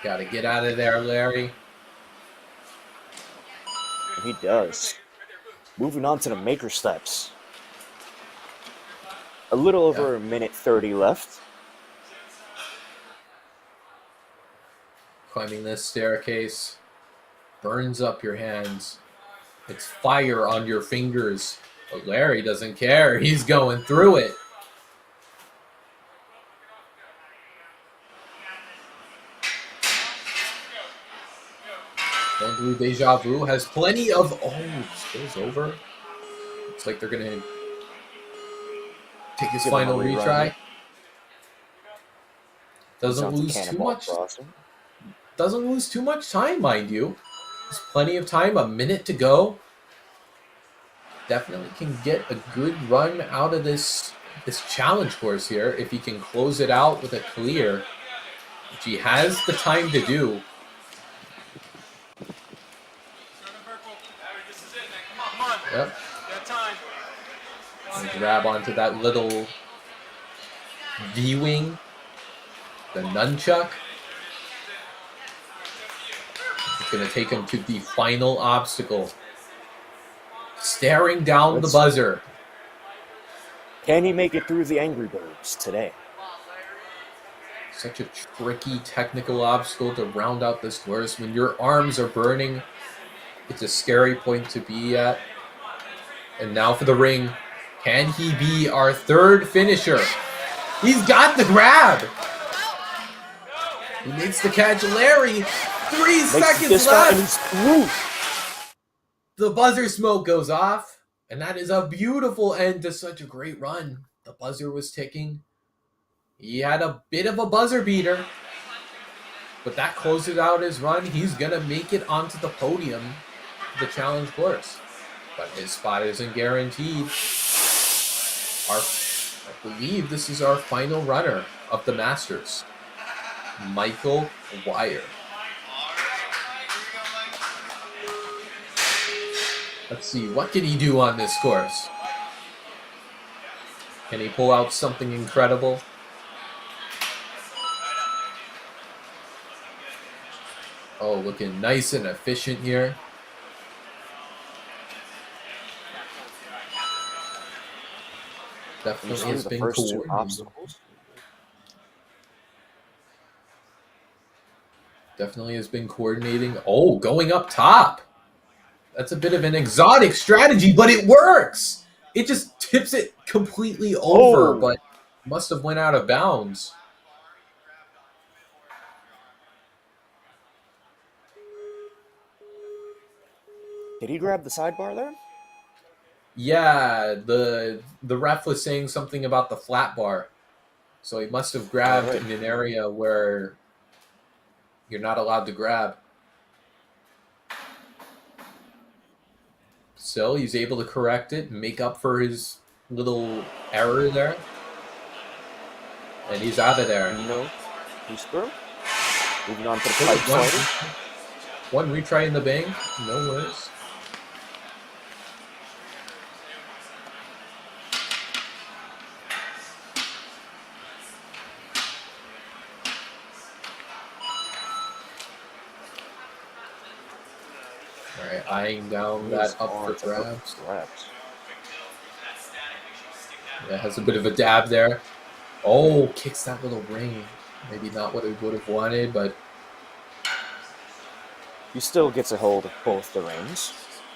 Gotta get out of there, Larry. And he does. Moving on to the maker steps. A little over a minute 30 left. Climbing this staircase burns up your hands. It's fire on your fingers. But Larry doesn't care. He's going through it. Grand Blue Deja Vu has plenty of... Oh, spills over. Looks like they're going to take his final retry. Doesn't lose too much. Doesn't lose too much time, mind you. There's plenty of time, a minute to go. Definitely can get a good run out of this challenge course here if he can close it out with a clear, which he has the time to do. Yep. And grab onto that little V-wing, the nunchuck. It's going to take him to the final obstacle. Staring down the buzzer. Can he make it through the Angry Birds today? Such a tricky technical obstacle to round out this course. When your arms are burning, it's a scary point to be at. And now for the ring. Can he be our third finisher? He's got the grab. He makes the catch. Larry, 3 seconds left. And he's through. The buzzer smoke goes off, And that is a beautiful end to such a great run. The buzzer was ticking. He had a bit of a buzzer beater, but that closes out his run. He's going to make it onto the podium, the challenge course. But his spot isn't guaranteed. I believe this is our final runner of the Masters, Michael Wire. Let's see, what can he do on this course? Can he pull out something incredible? Oh, looking nice and efficient here. Definitely has been coordinating. Definitely has been coordinating. Oh, going up top. That's a bit of an exotic strategy, but it works. It just tips it completely over, but must have went out of bounds. Did he grab the sidebar there? Yeah, the ref was saying something about the flat bar. So he must have grabbed in an area where you're not allowed to grab. So he's able to correct it and make up for his little error there. And he's out of there. No, he's through. Moving on to the pipe slider. One retry in the bank. No worries. Alright, eyeing down that up for grabs. Yeah, has a bit of a dab there. Oh, kicks that little ring. Maybe not what he would have wanted, but he still gets a hold of both the rings.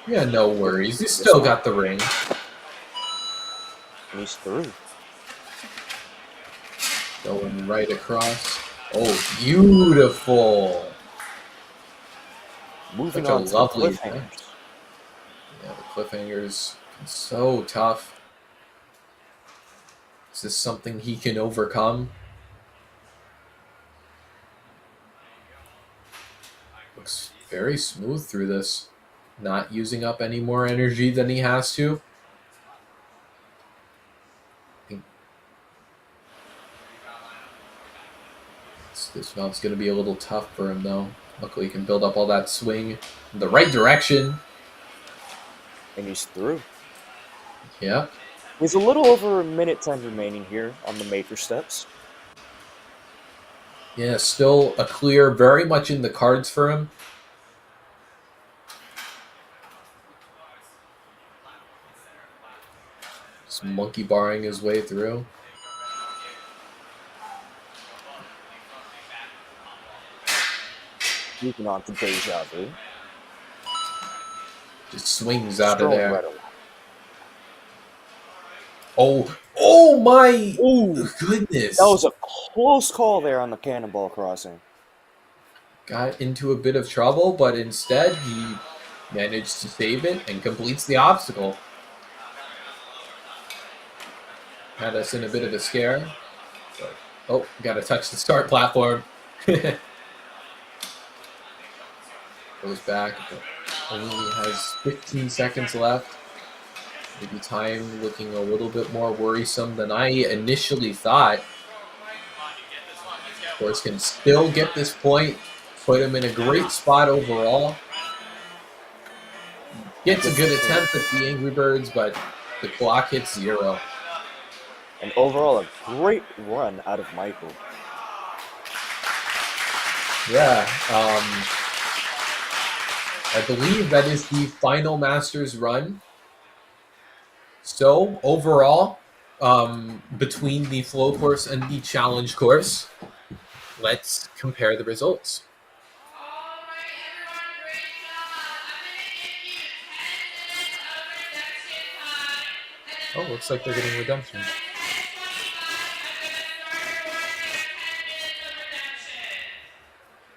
Yeah, no worries. He's still got the ring. And he's through. Going right across. Oh, beautiful. Moving Such on a to lovely the cliffhangers. Yeah, the cliffhangers so tough. Is this something he can overcome? Looks very smooth through this. Not using up any more energy than he has to. This mount's going to be a little tough for him, though. Luckily, he can build up all that swing in the right direction. And he's through. Yep. There's a little over a minute 10 remaining here on the major steps. Yeah, still a clear, very much in the cards for him. Just monkey barring his way through. Moving on to Deja Vu. Just swings out of there. Oh my goodness. That was a close call there on the cannonball crossing. Got into a bit of trouble, but instead he managed to save it and completes the obstacle. Had us in a bit of a scare. But, oh, gotta touch the start platform. Goes back, but only has 15 seconds left. Maybe time looking a little bit more worrisome than I initially thought. Of course, can still get this point, put him in a great spot overall. Gets a good attempt at the Angry Birds, but the clock hits 0. And overall, a great run out of Michael. Yeah, I believe that is the final Masters run. So, overall, between the flow course and the challenge course, let's compare the results. Oh, looks like they're getting redemption.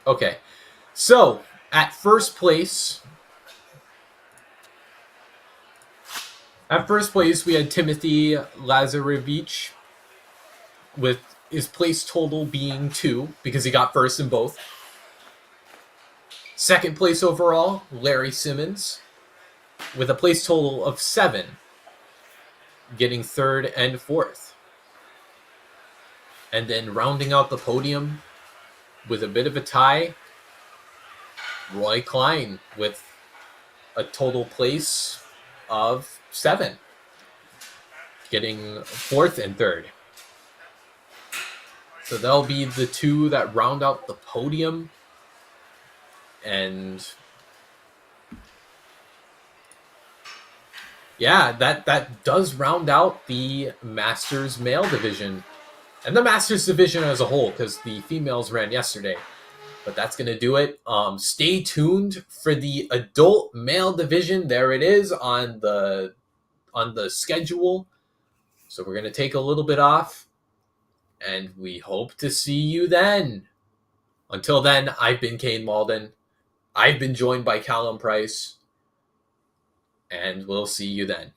Okay, so at first place, At first place, we had Timothy Lazarevich with his place total being 2 because he got first in both. Second place overall, Larry Simmons with a place total of 7, getting third and fourth. And then rounding out the podium with a bit of a tie, Roy Klein with a total place of 7, getting fourth and third. So they'll be the 2 that round out the podium. And yeah, that does round out the Masters male division and the Masters division as a whole, because the females ran yesterday. But that's going to do it. Stay tuned for the adult male division. There it is on the schedule. So we're going to take a little bit off, and we hope to see you then. Until then, I've been Kane Malden. I've been joined by Callum Price, and we'll see you then.